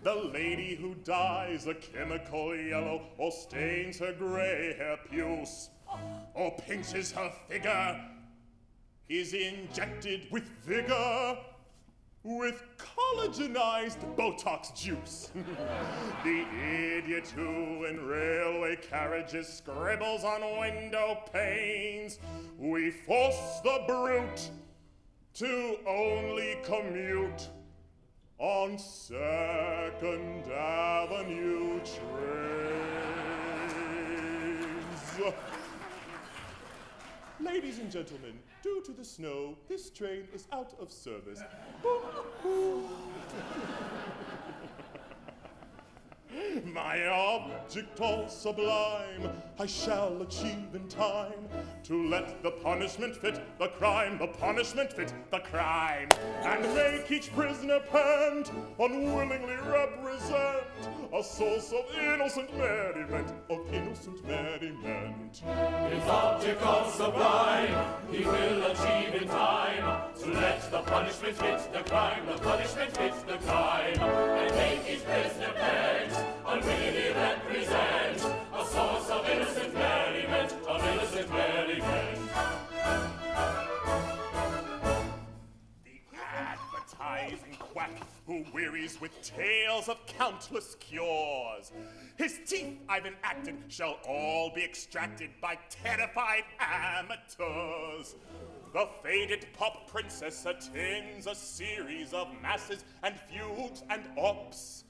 The lady who dyes a chemical yellow, or stains her gray hair puce, or pinches her figure, is injected with vigor, with collagenized Botox juice. The idiot who in railway carriages scribbles on window panes, we force the brute to only commute on 2nd Avenue trains. Ladies and gentlemen, due to the snow, this train is out of service. My object all sublime I shall achieve in time, to let the punishment fit the crime, the punishment fit the crime, and make each prisoner pant, unwillingly represent a source of innocent merriment, of innocent merriment. His object all sublime he will achieve in time, to let the punishment fit the crime, the punishment fit the crime, and make each prisoner pant, unwillingly represent a source of innocent merriment, of innocent merriment. The advertising quack who wearies with tales of countless cures. His teeth I've enacted shall all be extracted by terrified amateurs. The faded pop princess attends a series of masses and fugues and ops,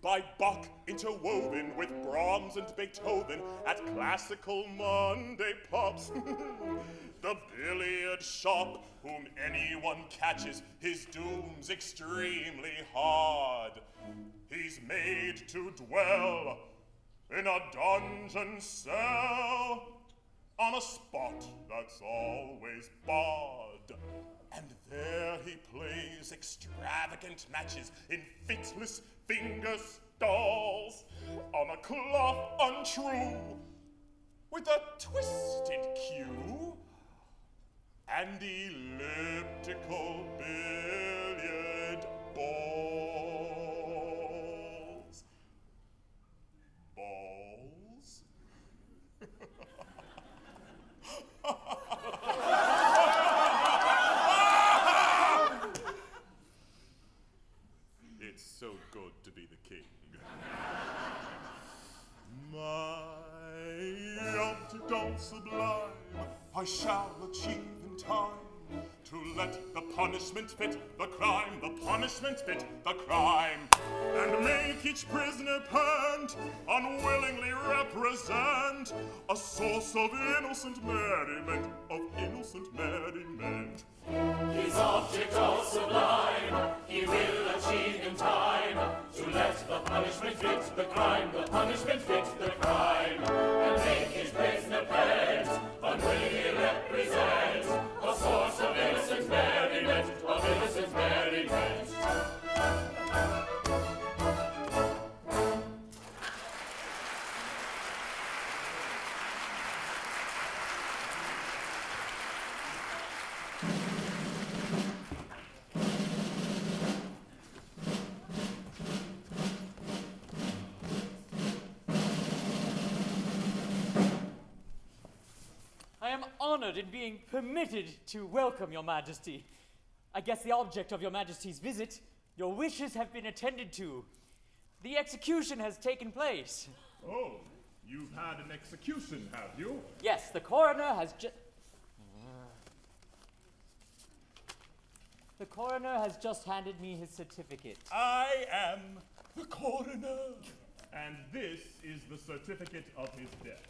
by Bach interwoven with Brahms and Beethoven at classical Monday pops. The billiard shop, whom anyone catches, his doom's extremely hard. He's made to dwell in a dungeon cell, on a spot that's always barred. And there he plays extravagant matches in fitless finger stalls, on a cloth untrue, with a twisted cue, and elliptical billiard balls. Balls? It's so good to be the king. My object all sublime I shall achieve in time, to let the punishment fit the crime, the punishment fit the crime, and make each prisoner pant, unwillingly represent a source of innocent merriment, of innocent merriment. His object all sublime he will achieve in time, to let the punishment fit the crime, the punishment fit the crime, and make his prisoner pant, unwillingly represent a source of innocent merriment, of innocent merriment. honored in being permitted to welcome your majesty. I guess the object of your majesty's visit, your wishes have been attended to. The execution has taken place. Oh, you've had an execution, have you? Yes, the coroner has just... The coroner has just handed me his certificate. I am the coroner. And this is the certificate of his death.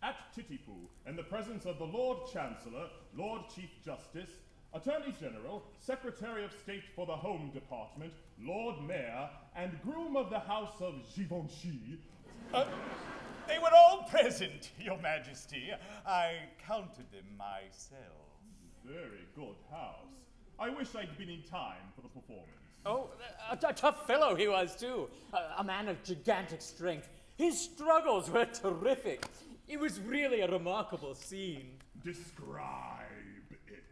At Titipu, in the presence of the Lord Chancellor, Lord Chief Justice, Attorney General, Secretary of State for the Home Department, Lord Mayor, and Groom of the House of Givenchy. They were all present, Your Majesty. I counted them myself. Very good house. I wish I'd been in time for the performance. Oh, a tough fellow he was, too. A man of gigantic strength. His struggles were terrific. It was really a remarkable scene. Describe it.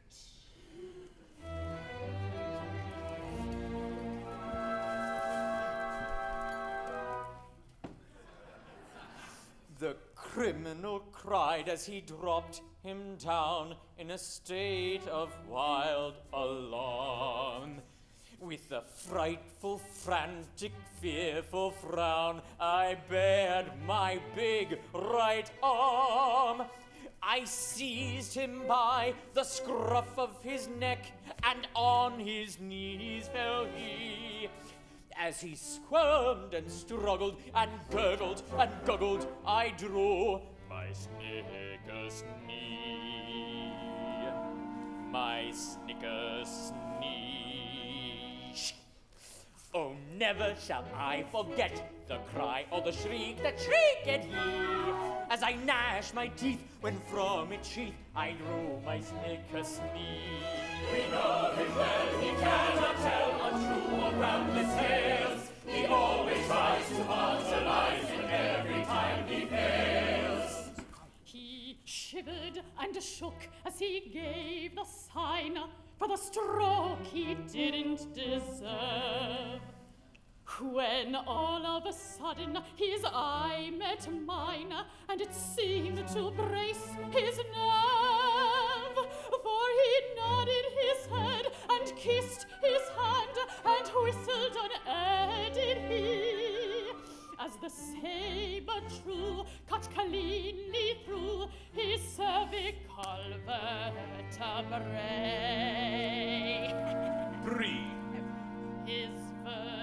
The criminal cried as he dropped him down in a state of wild alarm. With a frightful, frantic, fearful frown, I bared my big right arm. I seized him by the scruff of his neck, and on his knees fell he. As he squirmed and struggled and gurgled and guggled, I drew my snicker's knee. My snicker's knee. Oh, never shall I forget the cry or the shriek that shrieked he, as I gnashed my teeth when from its sheath I drew my snicker's knee. We know him well, he cannot tell untrue or groundless tales. He always tries to answer lies, and every time he fails. He shivered and shook as he gave the sign for the stroke he didn't deserve. When all of a sudden his eye met mine, and it seemed to brace his nerve, for he nodded his head and kissed his hand and whistled an air did he, as the sabre true cut cleanly through his cervical vertebrae. Breathe. His vertebrae.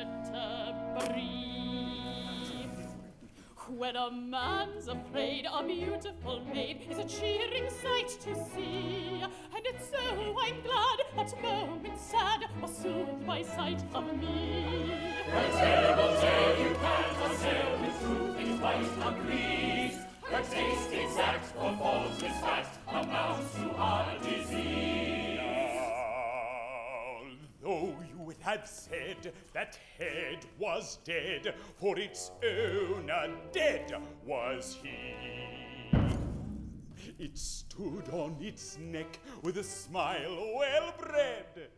When a man's afraid, a beautiful maid is a cheering sight to see. And it's so I'm glad that moments sad are soothed by sight of me. Her terrible tale you can't assail, with truth his wife agrees. Her taste exact for faultless fact amounts to a disease. Though you had said that head was dead, for its owner dead was he. It stood on its neck with a smile well bred,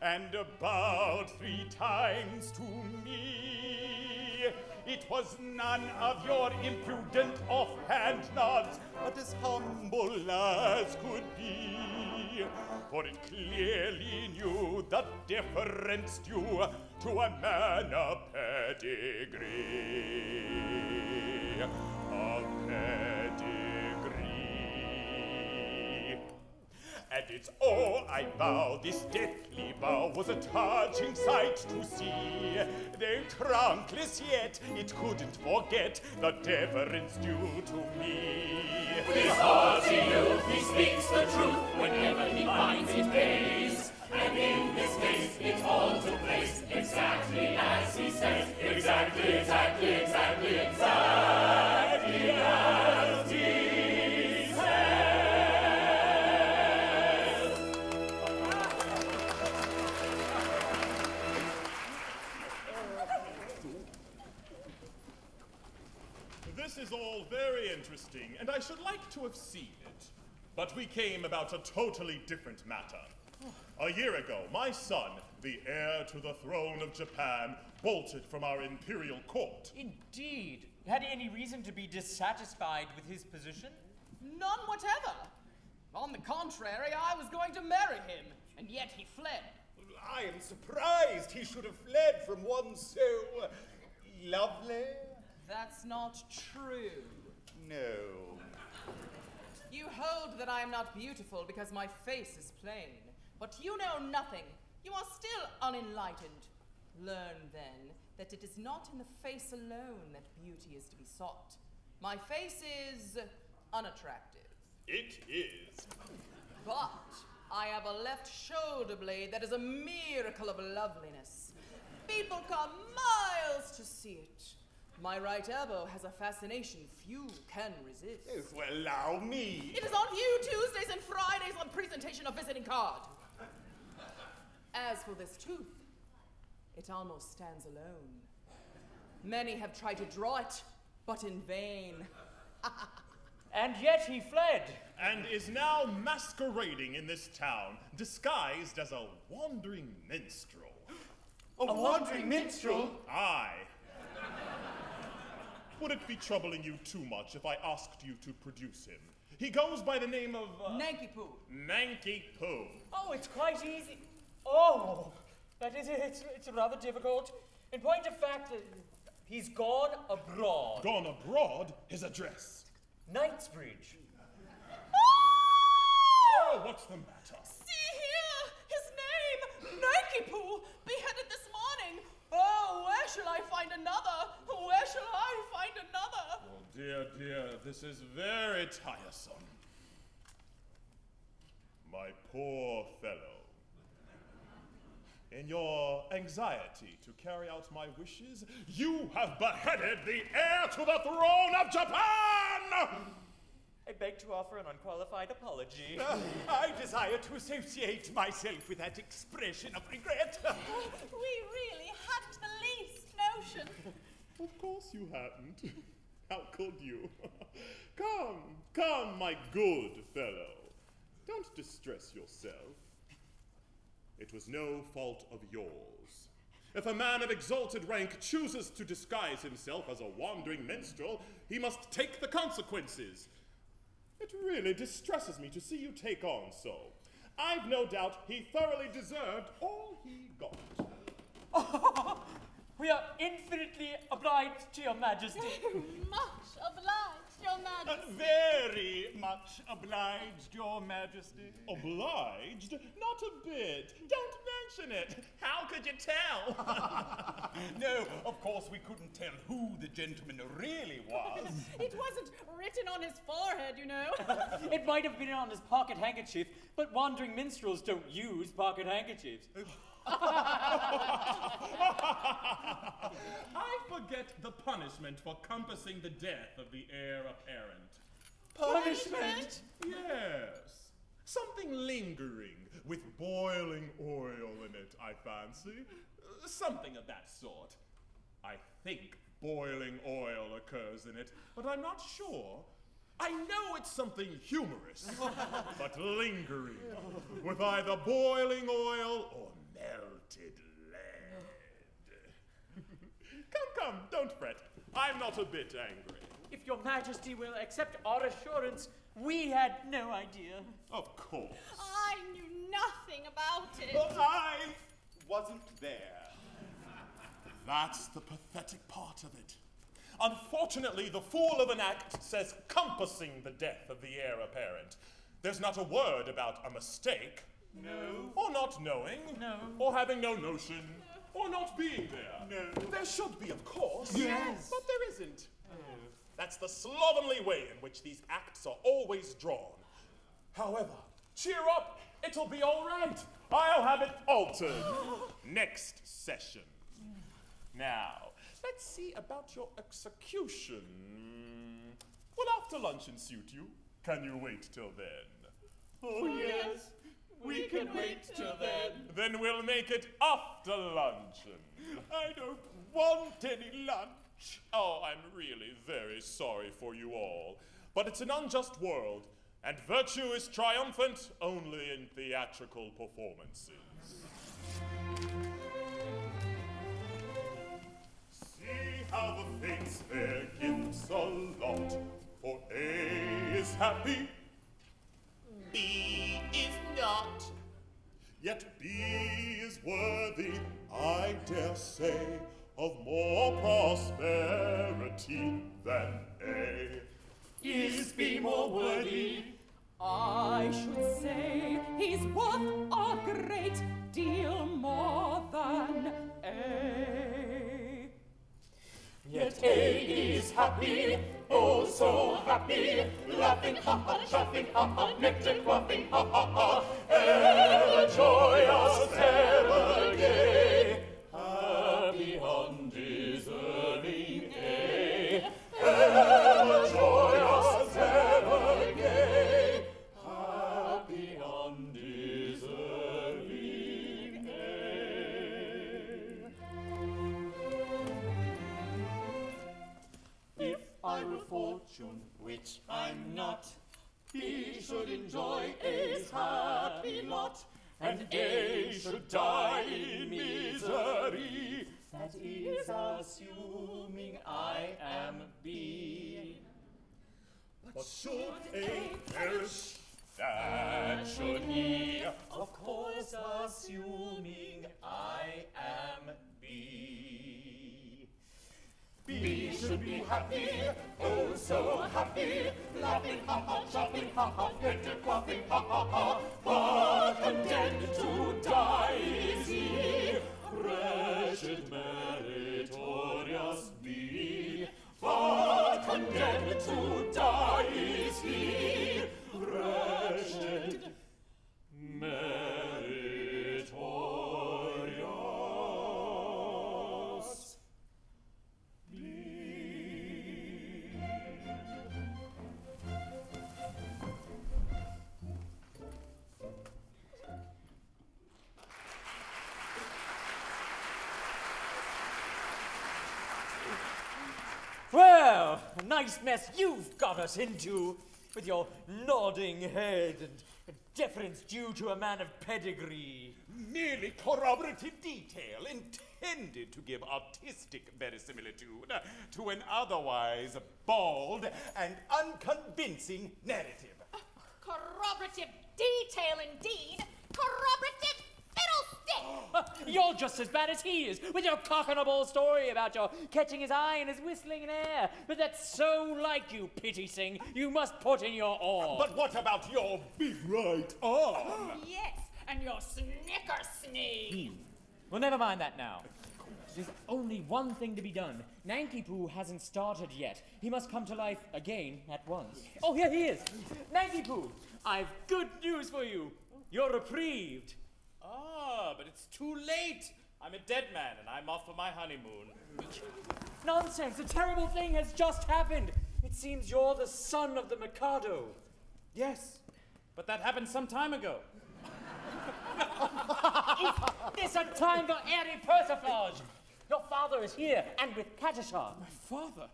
and bowed 3 times to me. It was none of your impudent offhand nods, but as humble as could be. For it clearly knew the deference due to a man of pedigree. Of pedigree. And it's all I vow, this deathly vow was a touching sight to see. Though trunkless yet, it couldn't forget the deference due to me. With his haughty youth, he speaks the truth whenever he finds it pays. And in this case, it all took place exactly as he says. Exactly as he says. This is all very interesting, and I should like to have seen it. But we came about a totally different matter. A year ago, my son, the heir to the throne of Japan, bolted from our imperial court. Indeed. Had he any reason to be dissatisfied with his position? None whatever. On the contrary, I was going to marry him, and yet he fled. I am surprised he should have fled from one so lovely. That's not true. No. You hold that I am not beautiful because my face is plain. But you know nothing. You are still unenlightened. Learn, then, that it is not in the face alone that beauty is to be sought. My face is unattractive. It is. But I have a left shoulder blade that is a miracle of loveliness. People come miles to see it. My right elbow has a fascination few can resist. Yes, well, allow me. It is on view Tuesdays and Fridays on presentation of visiting card. As for this tooth, it almost stands alone. Many have tried to draw it, but in vain. And yet he fled. And is now masquerading in this town, disguised as a wandering minstrel. A wandering minstrel? Aye. Would it be troubling you too much if I asked you to produce him? He goes by the name of... Nanky Poo. Nanky Poo. Oh, it's quite easy. Oh, that is it. It's rather difficult. In point of fact, he's gone abroad. Gone abroad? His address? Knightsbridge. Oh, what's the matter? See here, his name, Nanky Poo, beheaded this morning. Oh, where shall I find another? Where shall I find another? Oh, dear, dear, this is very tiresome. My poor fellow. In your anxiety to carry out my wishes, you have beheaded the heir to the throne of Japan! I beg to offer an unqualified apology. I desire to associate myself with that expression of regret. We really hadn't the least notion. Of course you hadn't. How could you? Come, my good fellow. Don't distress yourself. It was no fault of yours. If a man of exalted rank chooses to disguise himself as a wandering minstrel, he must take the consequences. It really distresses me to see you take on so. I've no doubt he thoroughly deserved all he got. We are infinitely obliged to your majesty. Much obliged, Your Majesty. Very much obliged, Your Majesty. Obliged? Not a bit. Don't mention it. How could you tell? No, of course we couldn't tell who the gentleman really was. It wasn't written on his forehead, you know. It might have been on his pocket handkerchief, but wandering minstrels don't use pocket handkerchiefs. I forget the punishment for compassing the death of the heir apparent. Punishment? Yes. Something lingering with boiling oil in it, I fancy. Something of that sort. I think boiling oil occurs in it, but I'm not sure. I know it's something humorous, but lingering, with either boiling oil or melted lead. Come, don't fret. I'm not a bit angry. If your majesty will accept our assurance, we had no idea. Of course. I knew nothing about it. But I wasn't there. That's the pathetic part of it. Unfortunately, the fool of an act says compassing the death of the heir apparent. There's not a word about a mistake. No. Or not knowing. No. Or having no notion. Or not being there. No. There should be, of course. Yes. But there isn't. That's the slovenly way in which these acts are always drawn. However, cheer up. It'll be all right. I'll have it altered. Next session. Now, let's see about your execution. Will after luncheon suit you? Can you wait till then? Oh, yes. We can wait till then. Then we'll make it after luncheon. I don't want any lunch. Oh, I'm really very sorry for you all. But it's an unjust world, and virtue is triumphant only in theatrical performances. See how the fates their gifts allot. For A is happy, B is not. yet B is worthy, I dare say, of more prosperity than A. Is B more worthy? I should say he's worth a great deal more than A. Yet A is happy, oh so happy, laughing, ha ha, chaffing, ha ha, nectar quaffing, ha ha ha, ever joyous, ever gay, happy undeserving A, ever joyous, ever gay, happy undeserving A. If I were fortune, which I'm not, he should enjoy A's happy lot, and A should die in misery. That is assuming I am B. But should A perish, that should he, of course assuming I am B. B should be happy, oh so happy, laughing, ha ha, chopping, ha ha, nectar quaffing, ha ha ha, but condemned to die is he, wretched meritorious B. But condemned to die is he, wretched meritorious B. Well, a nice mess you've got us into, with your nodding head and deference due to a man of pedigree. Merely corroborative detail intended to give artistic verisimilitude to an otherwise bald and unconvincing narrative. Corroborative detail indeed. Corroborative fiddlestick. You're just as bad as he is, with your cock-and-a-ball story about your catching his eye and his whistling in air. But that's so like you, Pity Sing. You must put in your oar. But what about your big right arm? Yes, and your snicker sneeze. Well, never mind that now. There's only one thing to be done. Nanky-Poo hasn't started yet. He must come to life again at once. Oh, here he is. Nanky-Poo, I've good news for you. You're reprieved. Ah, but it's too late. I'm a dead man and I'm off for my honeymoon. Nonsense, a terrible thing has just happened. It seems you're the son of the Mikado. Yes, but that happened some time ago. Is this a time for airy persiflage? Your father is here, and with Katisha. My father?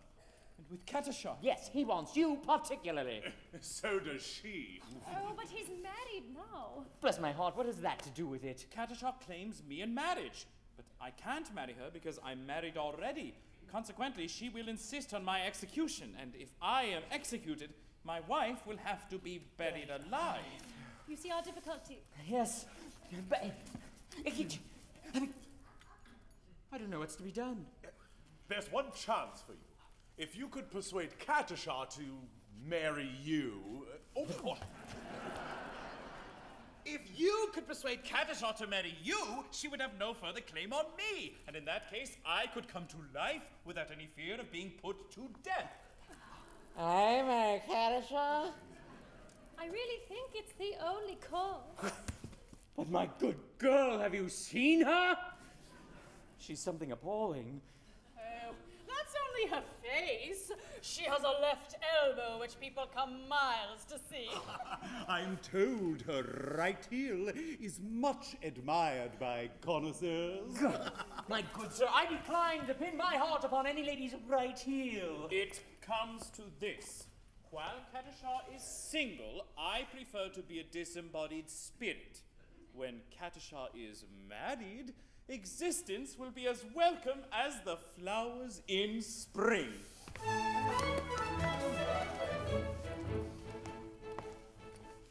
And with Katisha? Yes, he wants you particularly. So does she. Oh, but he's married now. Bless my heart, what has that to do with it? Katisha claims me in marriage, but I can't marry her because I'm married already. Consequently, she will insist on my execution, and if I am executed, my wife will have to be buried alive. You see our difficulty. Yes, but I don't know what's to be done. There's one chance for you. If you could persuade Katisha to marry you... If you could persuade Katisha to marry you, she would have no further claim on me. And in that case, I could come to life without any fear of being put to death. I marry Katisha? I really think it's the only course. But my good girl, have you seen her? She's something appalling. Oh, that's only her face. She has a left elbow which people come miles to see. I'm told her right heel is much admired by connoisseurs. My good sir, I decline to pin my heart upon any lady's right heel. It comes to this. While Katisha is single, I prefer to be a disembodied spirit. When Katisha is married, existence will be as welcome as the flowers in spring.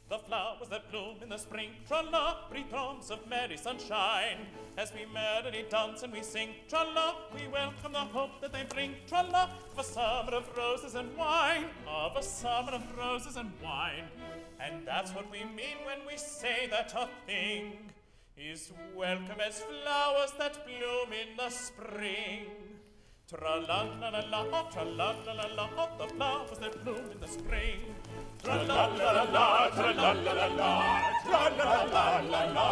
The flowers that bloom in the spring, tra-la, breathe throngs of merry sunshine. As we merrily dance and we sing, tra-la, we welcome the hope that they bring, tra-la, of a summer of roses and wine, of a summer of roses and wine. And that's what we mean when we say that a thing is welcome as flowers that bloom in the spring. Tra-la-la-la-la, tra-la-la-la-la, the flowers that bloom in the spring. Tra-la-la-la-la, tra-la-la-la-la, tra-la-la-la-la.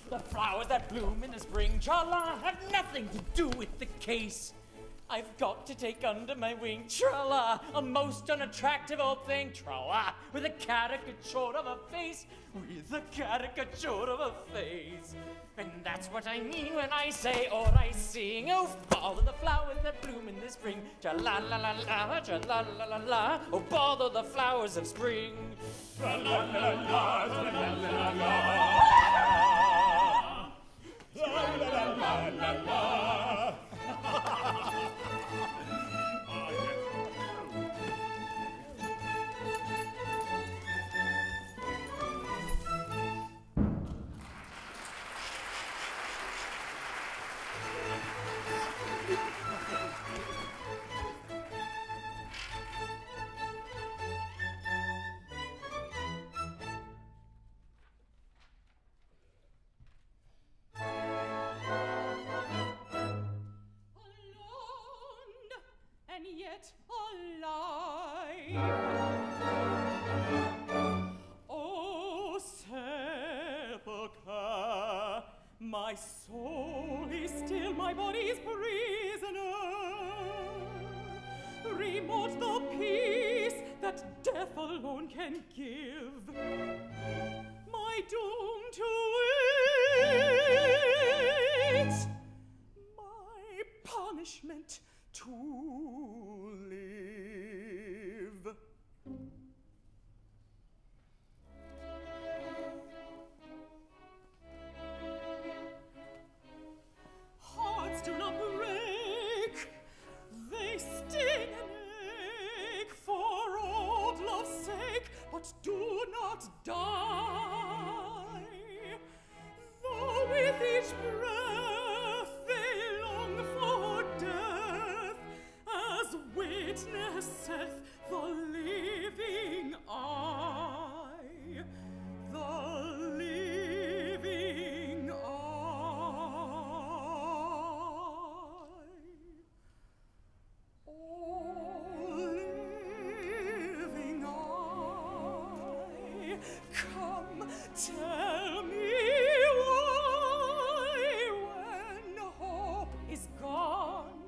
The flowers that bloom in the spring, tra-la, have nothing to do with the case. I've got to take under my wing, tra-la, a most unattractive old thing, tra-la, with a caricature of a face, with a caricature of a face. And that's what I mean when I say or I sing, oh, follow the flowers that bloom in the spring, tra-la-la-la-la, tra-la-la-la-la, oh, bother the flowers of spring. Tra-la-la-la, tra-la-la-la-la, tra-la-la-la-la-la. And yet alive. Oh, sepulchre, my soul is still my body's prisoner. Remote the peace that death alone can give. My doom to wait, my punishment to live. Hearts do not break, they sting and ache for old love's sake, but do not die. Though with each breath they long for death, as witnesseth the living eye, the living eye. Oh, living eye, come tell me why, when hope is gone,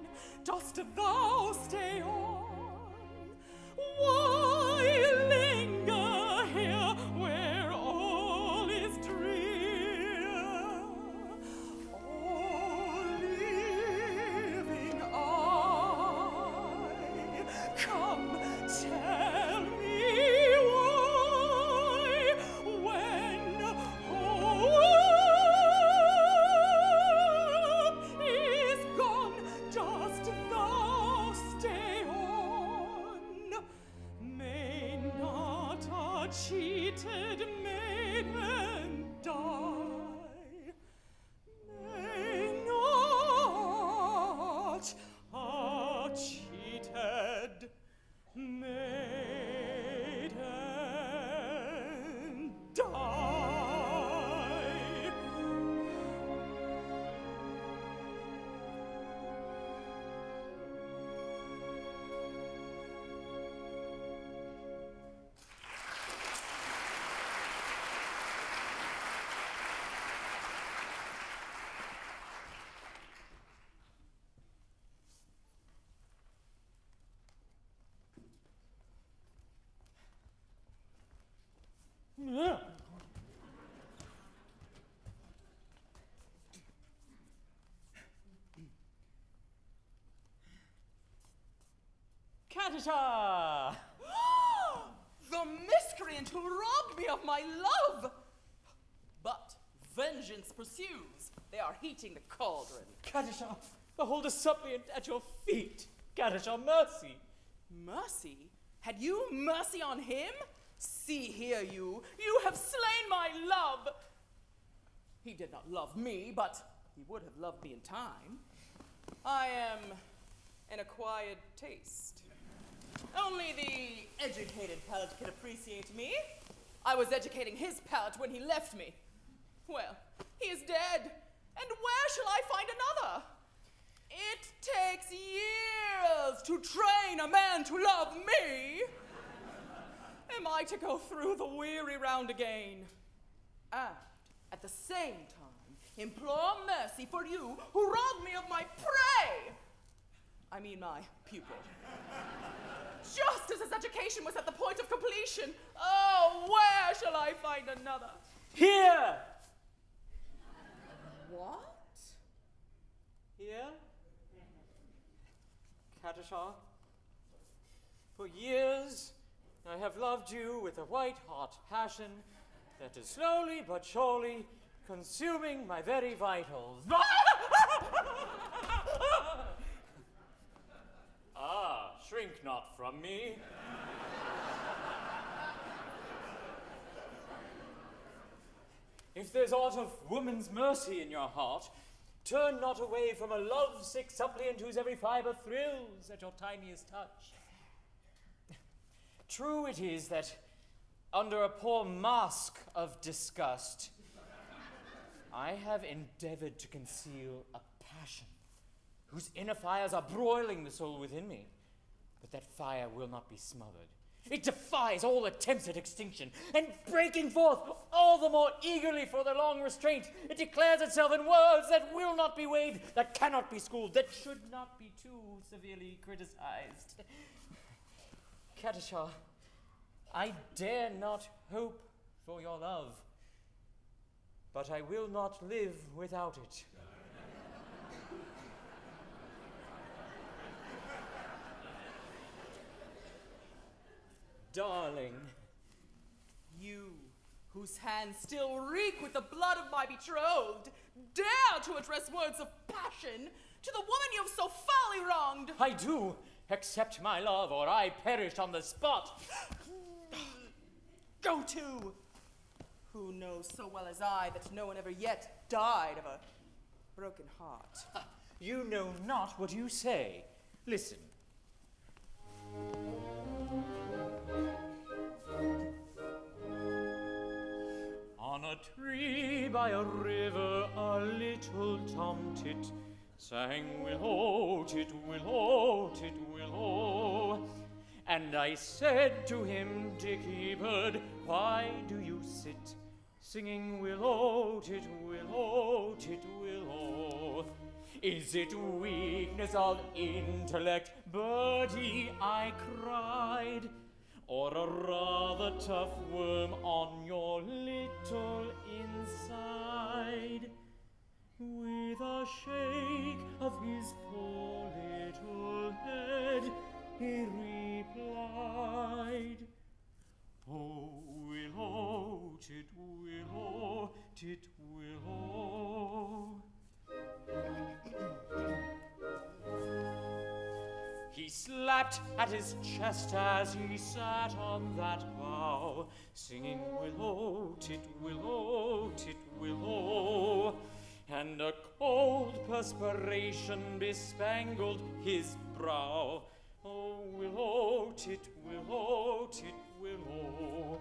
dost thou stay on? Why linger here where all is drear? Oh, living eye, come tell me why, when hope is gone, dost thou stay on? May not a cheated maiden die? May not a cheated maiden die? Catata! The miscreant who robbed robbed me of my love. But vengeance pursues. They are heating the cauldron. Kadishah, behold a suppliant at your feet. Kadishah, mercy. Mercy? Had you mercy on him? See here, you have slain my love. He did not love me, but he would have loved me in time. I am an acquired taste. Only the educated palate can appreciate me. I was educating his palate when he left me. Well, he is dead, and where shall I find another? It takes years to train a man to love me. Am I to go through the weary round again? And at the same time, implore mercy for you who robbed me of my prey. I mean my pupil. Just as his education was at the point of completion. Oh, where shall I find another? Here! What? Here? Kadishah, for years I have loved you with a white-hot passion that is slowly but surely consuming my very vitals. Ah, shrink not from me. If there's aught of woman's mercy in your heart, turn not away from a love-sick suppliant whose every fibre thrills at your tiniest touch. True it is that, under a poor mask of disgust, I have endeavored to conceal a passion whose inner fires are broiling the soul within me. But that fire will not be smothered. It defies all attempts at extinction, and breaking forth all the more eagerly for the long restraint, it declares itself in words that will not be weighed, that cannot be schooled, that should not be too severely criticized. Kadishah, I dare not hope for your love, but I will not live without it. Darling, You, whose hands still reek with the blood of my betrothed, dare to address words of passion to the woman you have so foully wronged. I do. Accept my love, or I perish on the spot. Go to. Who knows so well as I that no one ever yet died of a broken heart? You know not what you say. Listen. On a tree by a river, a little tomtit sang willow, tit willow, tit willow. And I said to him, Dicky bird, why do you sit singing willow, tit willow, tit willow? Is it weakness of intellect, birdie, I cried, or a rather tough worm on your little inside? With a shake of his poor little head, he replied, Oh, willow, tit willow, tit willow. He slapped at his chest as he sat on that bough, singing willow, tit willow, tit willow. And a cold perspiration bespangled his brow. Oh, willow, tit willow, tit willow.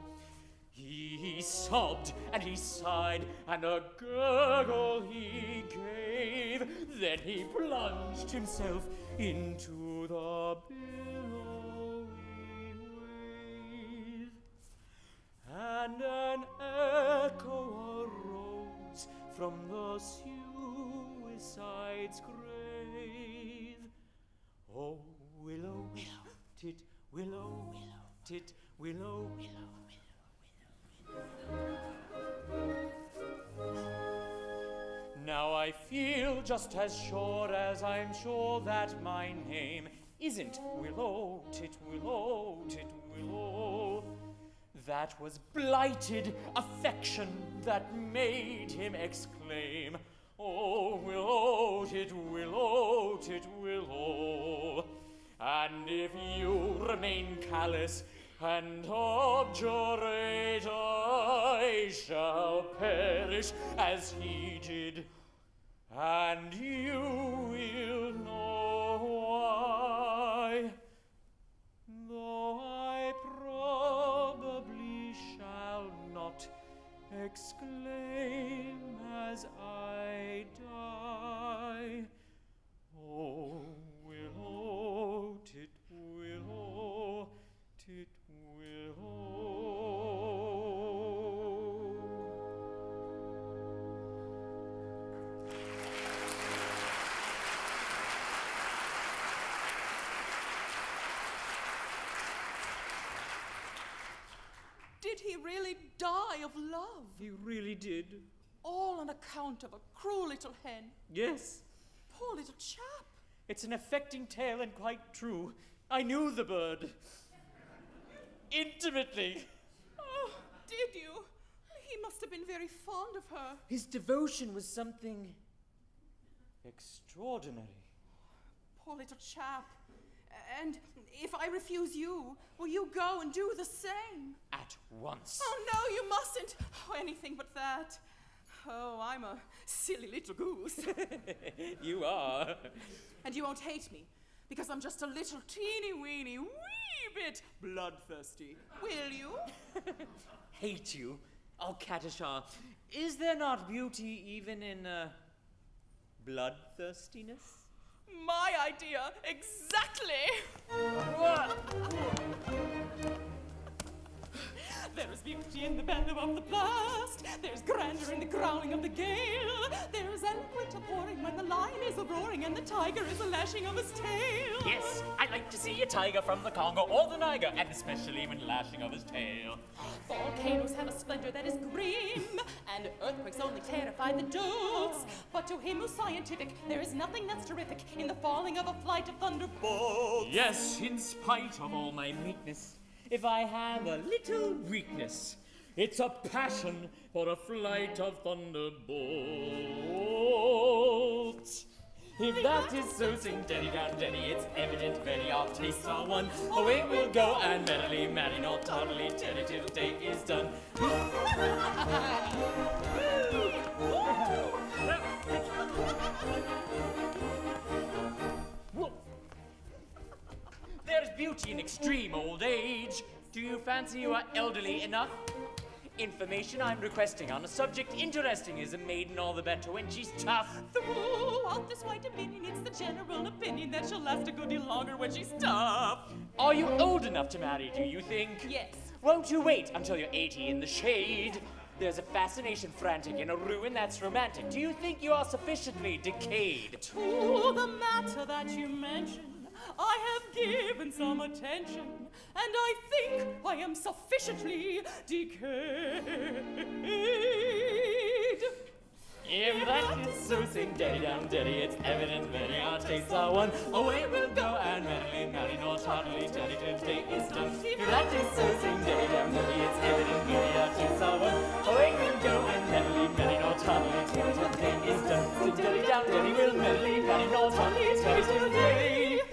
He sobbed and he sighed, and a gurgle he gave. Then he plunged himself into the billowy wave. And an echo arose from the suicide's grave. Oh, willow, willow, tit willow, willow, tit willow, willow. Now I feel just as sure as I'm sure that my name isn't Willow, tit willow, tit willow, that was blighted affection that made him exclaim, "Oh, willow, tit, willow, tit, willow." And if you remain callous and obdurate, I shall perish as he did, and you will know why. Though I probably shall not exclaim as I die, "Oh, willow, tit, willow, tit, willow." Did he really die of love? He really did. All on account of a cruel little hen. Yes. Poor little chap. It's an affecting tale and quite true. I knew the bird. Intimately. Oh, did you? He must have been very fond of her. His devotion was something extraordinary. Poor little chap. And if I refuse you, will you go and do the same? At once. Oh, no, you mustn't. Oh, anything but that. Oh, I'm a silly little goose. You are. And you won't hate me, because I'm just a little teeny-weeny wee bit bloodthirsty. Will you? Hate you? Oh, Katisha, is there not beauty even in bloodthirstiness? My idea, exactly. There is beauty in the bellow of the blast. There's grandeur in the growling of the gale. There is eloquent pouring when the lion is roaring and the tiger is lashing of his tail. Yes, I like to see a tiger from the Congo or the Niger, and especially when lashing of his tail. Volcanoes have a splendor that is grim, and earthquakes only terrify the dogs. But to him who's scientific, there is nothing that's terrific in the falling of a flight of thunderbolts. Yes, in spite of all my meekness, if I have a little weakness, it's a passion for a flight of thunderbolts. If that is so, sing Denny down Denny, it's evident very our tastes are one. Away we'll go and merrily marry, not tardily, till the day is done. There's beauty in extreme old age. Do you fancy you are elderly enough? Information I'm requesting on a subject interesting is a maiden all the better when she's tough. Throughout this wide dominion, it's the general opinion that she'll last a good deal longer when she's tough. Are you old enough to marry, do you think? Yes. Won't you wait until you're 80 in the shade? There's a fascination frantic in a ruin that's romantic. Do you think you are sufficiently decayed? To the matter that you mention, I have given some attention, and I think I am sufficiently decayed. If that is so, sing Daddy down Daddy, it's evident very our tastes are one. Away we'll go and merrily marry, nor tardily, Daddy till the day is done. If that is so, sing Daddy down Daddy, it's evident very our tastes are one. Away we'll go and merrily marry, nor tardily, Daddy till the day is done. Sing Daddy down Daddy, we'll merrily marry, nor tardily, Daddy till the day is done.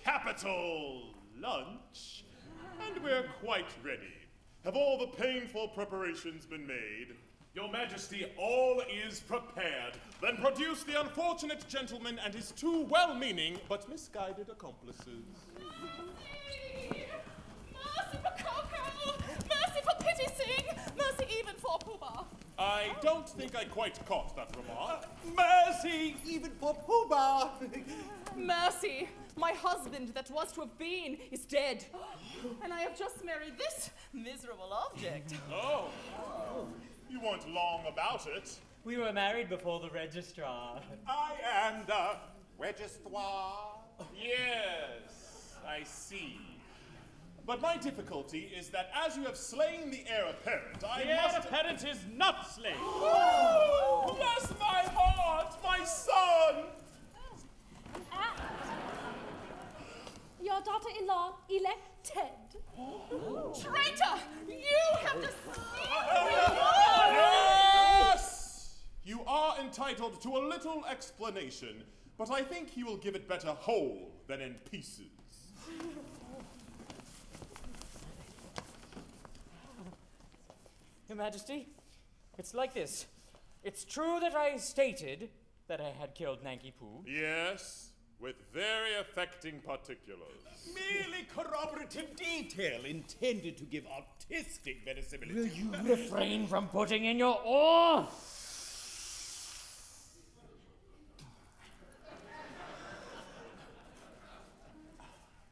Capital lunch, and we're quite ready. Have all the painful preparations been made? Your Majesty, all is prepared. Then produce the unfortunate gentleman and his two well-meaning but misguided accomplices. Mercy for Coco! Mercy for Pity Sing! Mercy even for Pooh-Bah! I don't think I quite caught that remark. Mercy, even for Pooh-Bah. Mercy, my husband that was to have been is dead. And I have just married this miserable object. Oh, you weren't long about it. We were married before the registrar. I am the registrar. Yes, I see. But my difficulty is that as you have slain the heir apparent, I must... The parent is not slain. Oh, bless my heart, my son! Your daughter-in-law elected. Traitor! You have deceived me! Yes! You are entitled to a little explanation, but I think he will give it better whole than in pieces. Your Majesty, it's like this. It's true that I stated that I had killed Nanky Poo. Yes, with very affecting particulars. Merely corroborative detail intended to give artistic verisimilitude. Will you refrain from putting in your oar?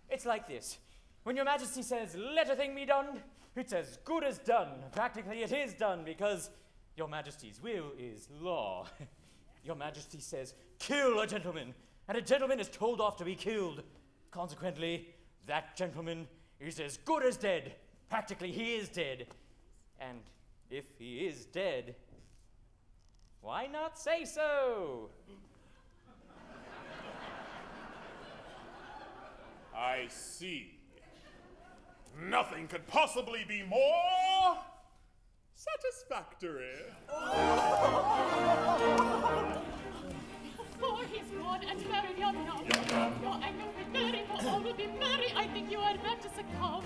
It's like this. When Your Majesty says, let a thing be done, it's as good as done. Practically it is done because Your Majesty's will is law. Your Majesty says, kill a gentleman, and a gentleman is told off to be killed. Consequently, that gentleman is as good as dead. Practically he is dead. And if he is dead, why not say so? I see. Nothing could possibly be more satisfactory. For he's gone and married your now. Your anger will vary, for all will be merry. I think you had better succumb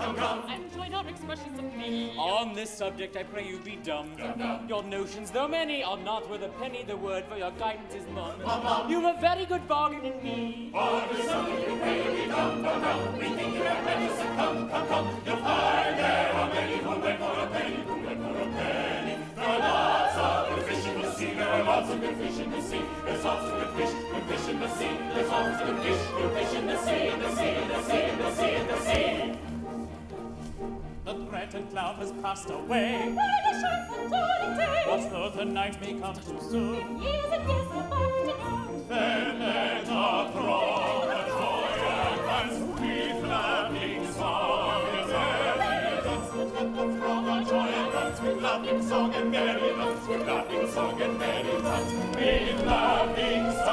and join our expressions of glee. On this subject, I pray you be dumb. Your notions, though many, are not worth a penny. The word for your guidance is mum. You've a very good bargain in me. For the something you pray you be dumb. We think you had better succumb. You'll find there are many who went for a penny, There are lots of good fish in the sea. There are lots of good fish in the sea. There's lots of good fish in the sea. There's lots of good fish in the sea, in the sea, in the sea, in the sea, in the sea. The threatened cloud has passed away. Day. What's though the night may come too soon? Years and years are back to come. Then let our throng the Trojan dance with laughing song and merry dance. Let the throng our Trojan dance with laughing song and merry dance. With laughing song and merry dance. With laughing song.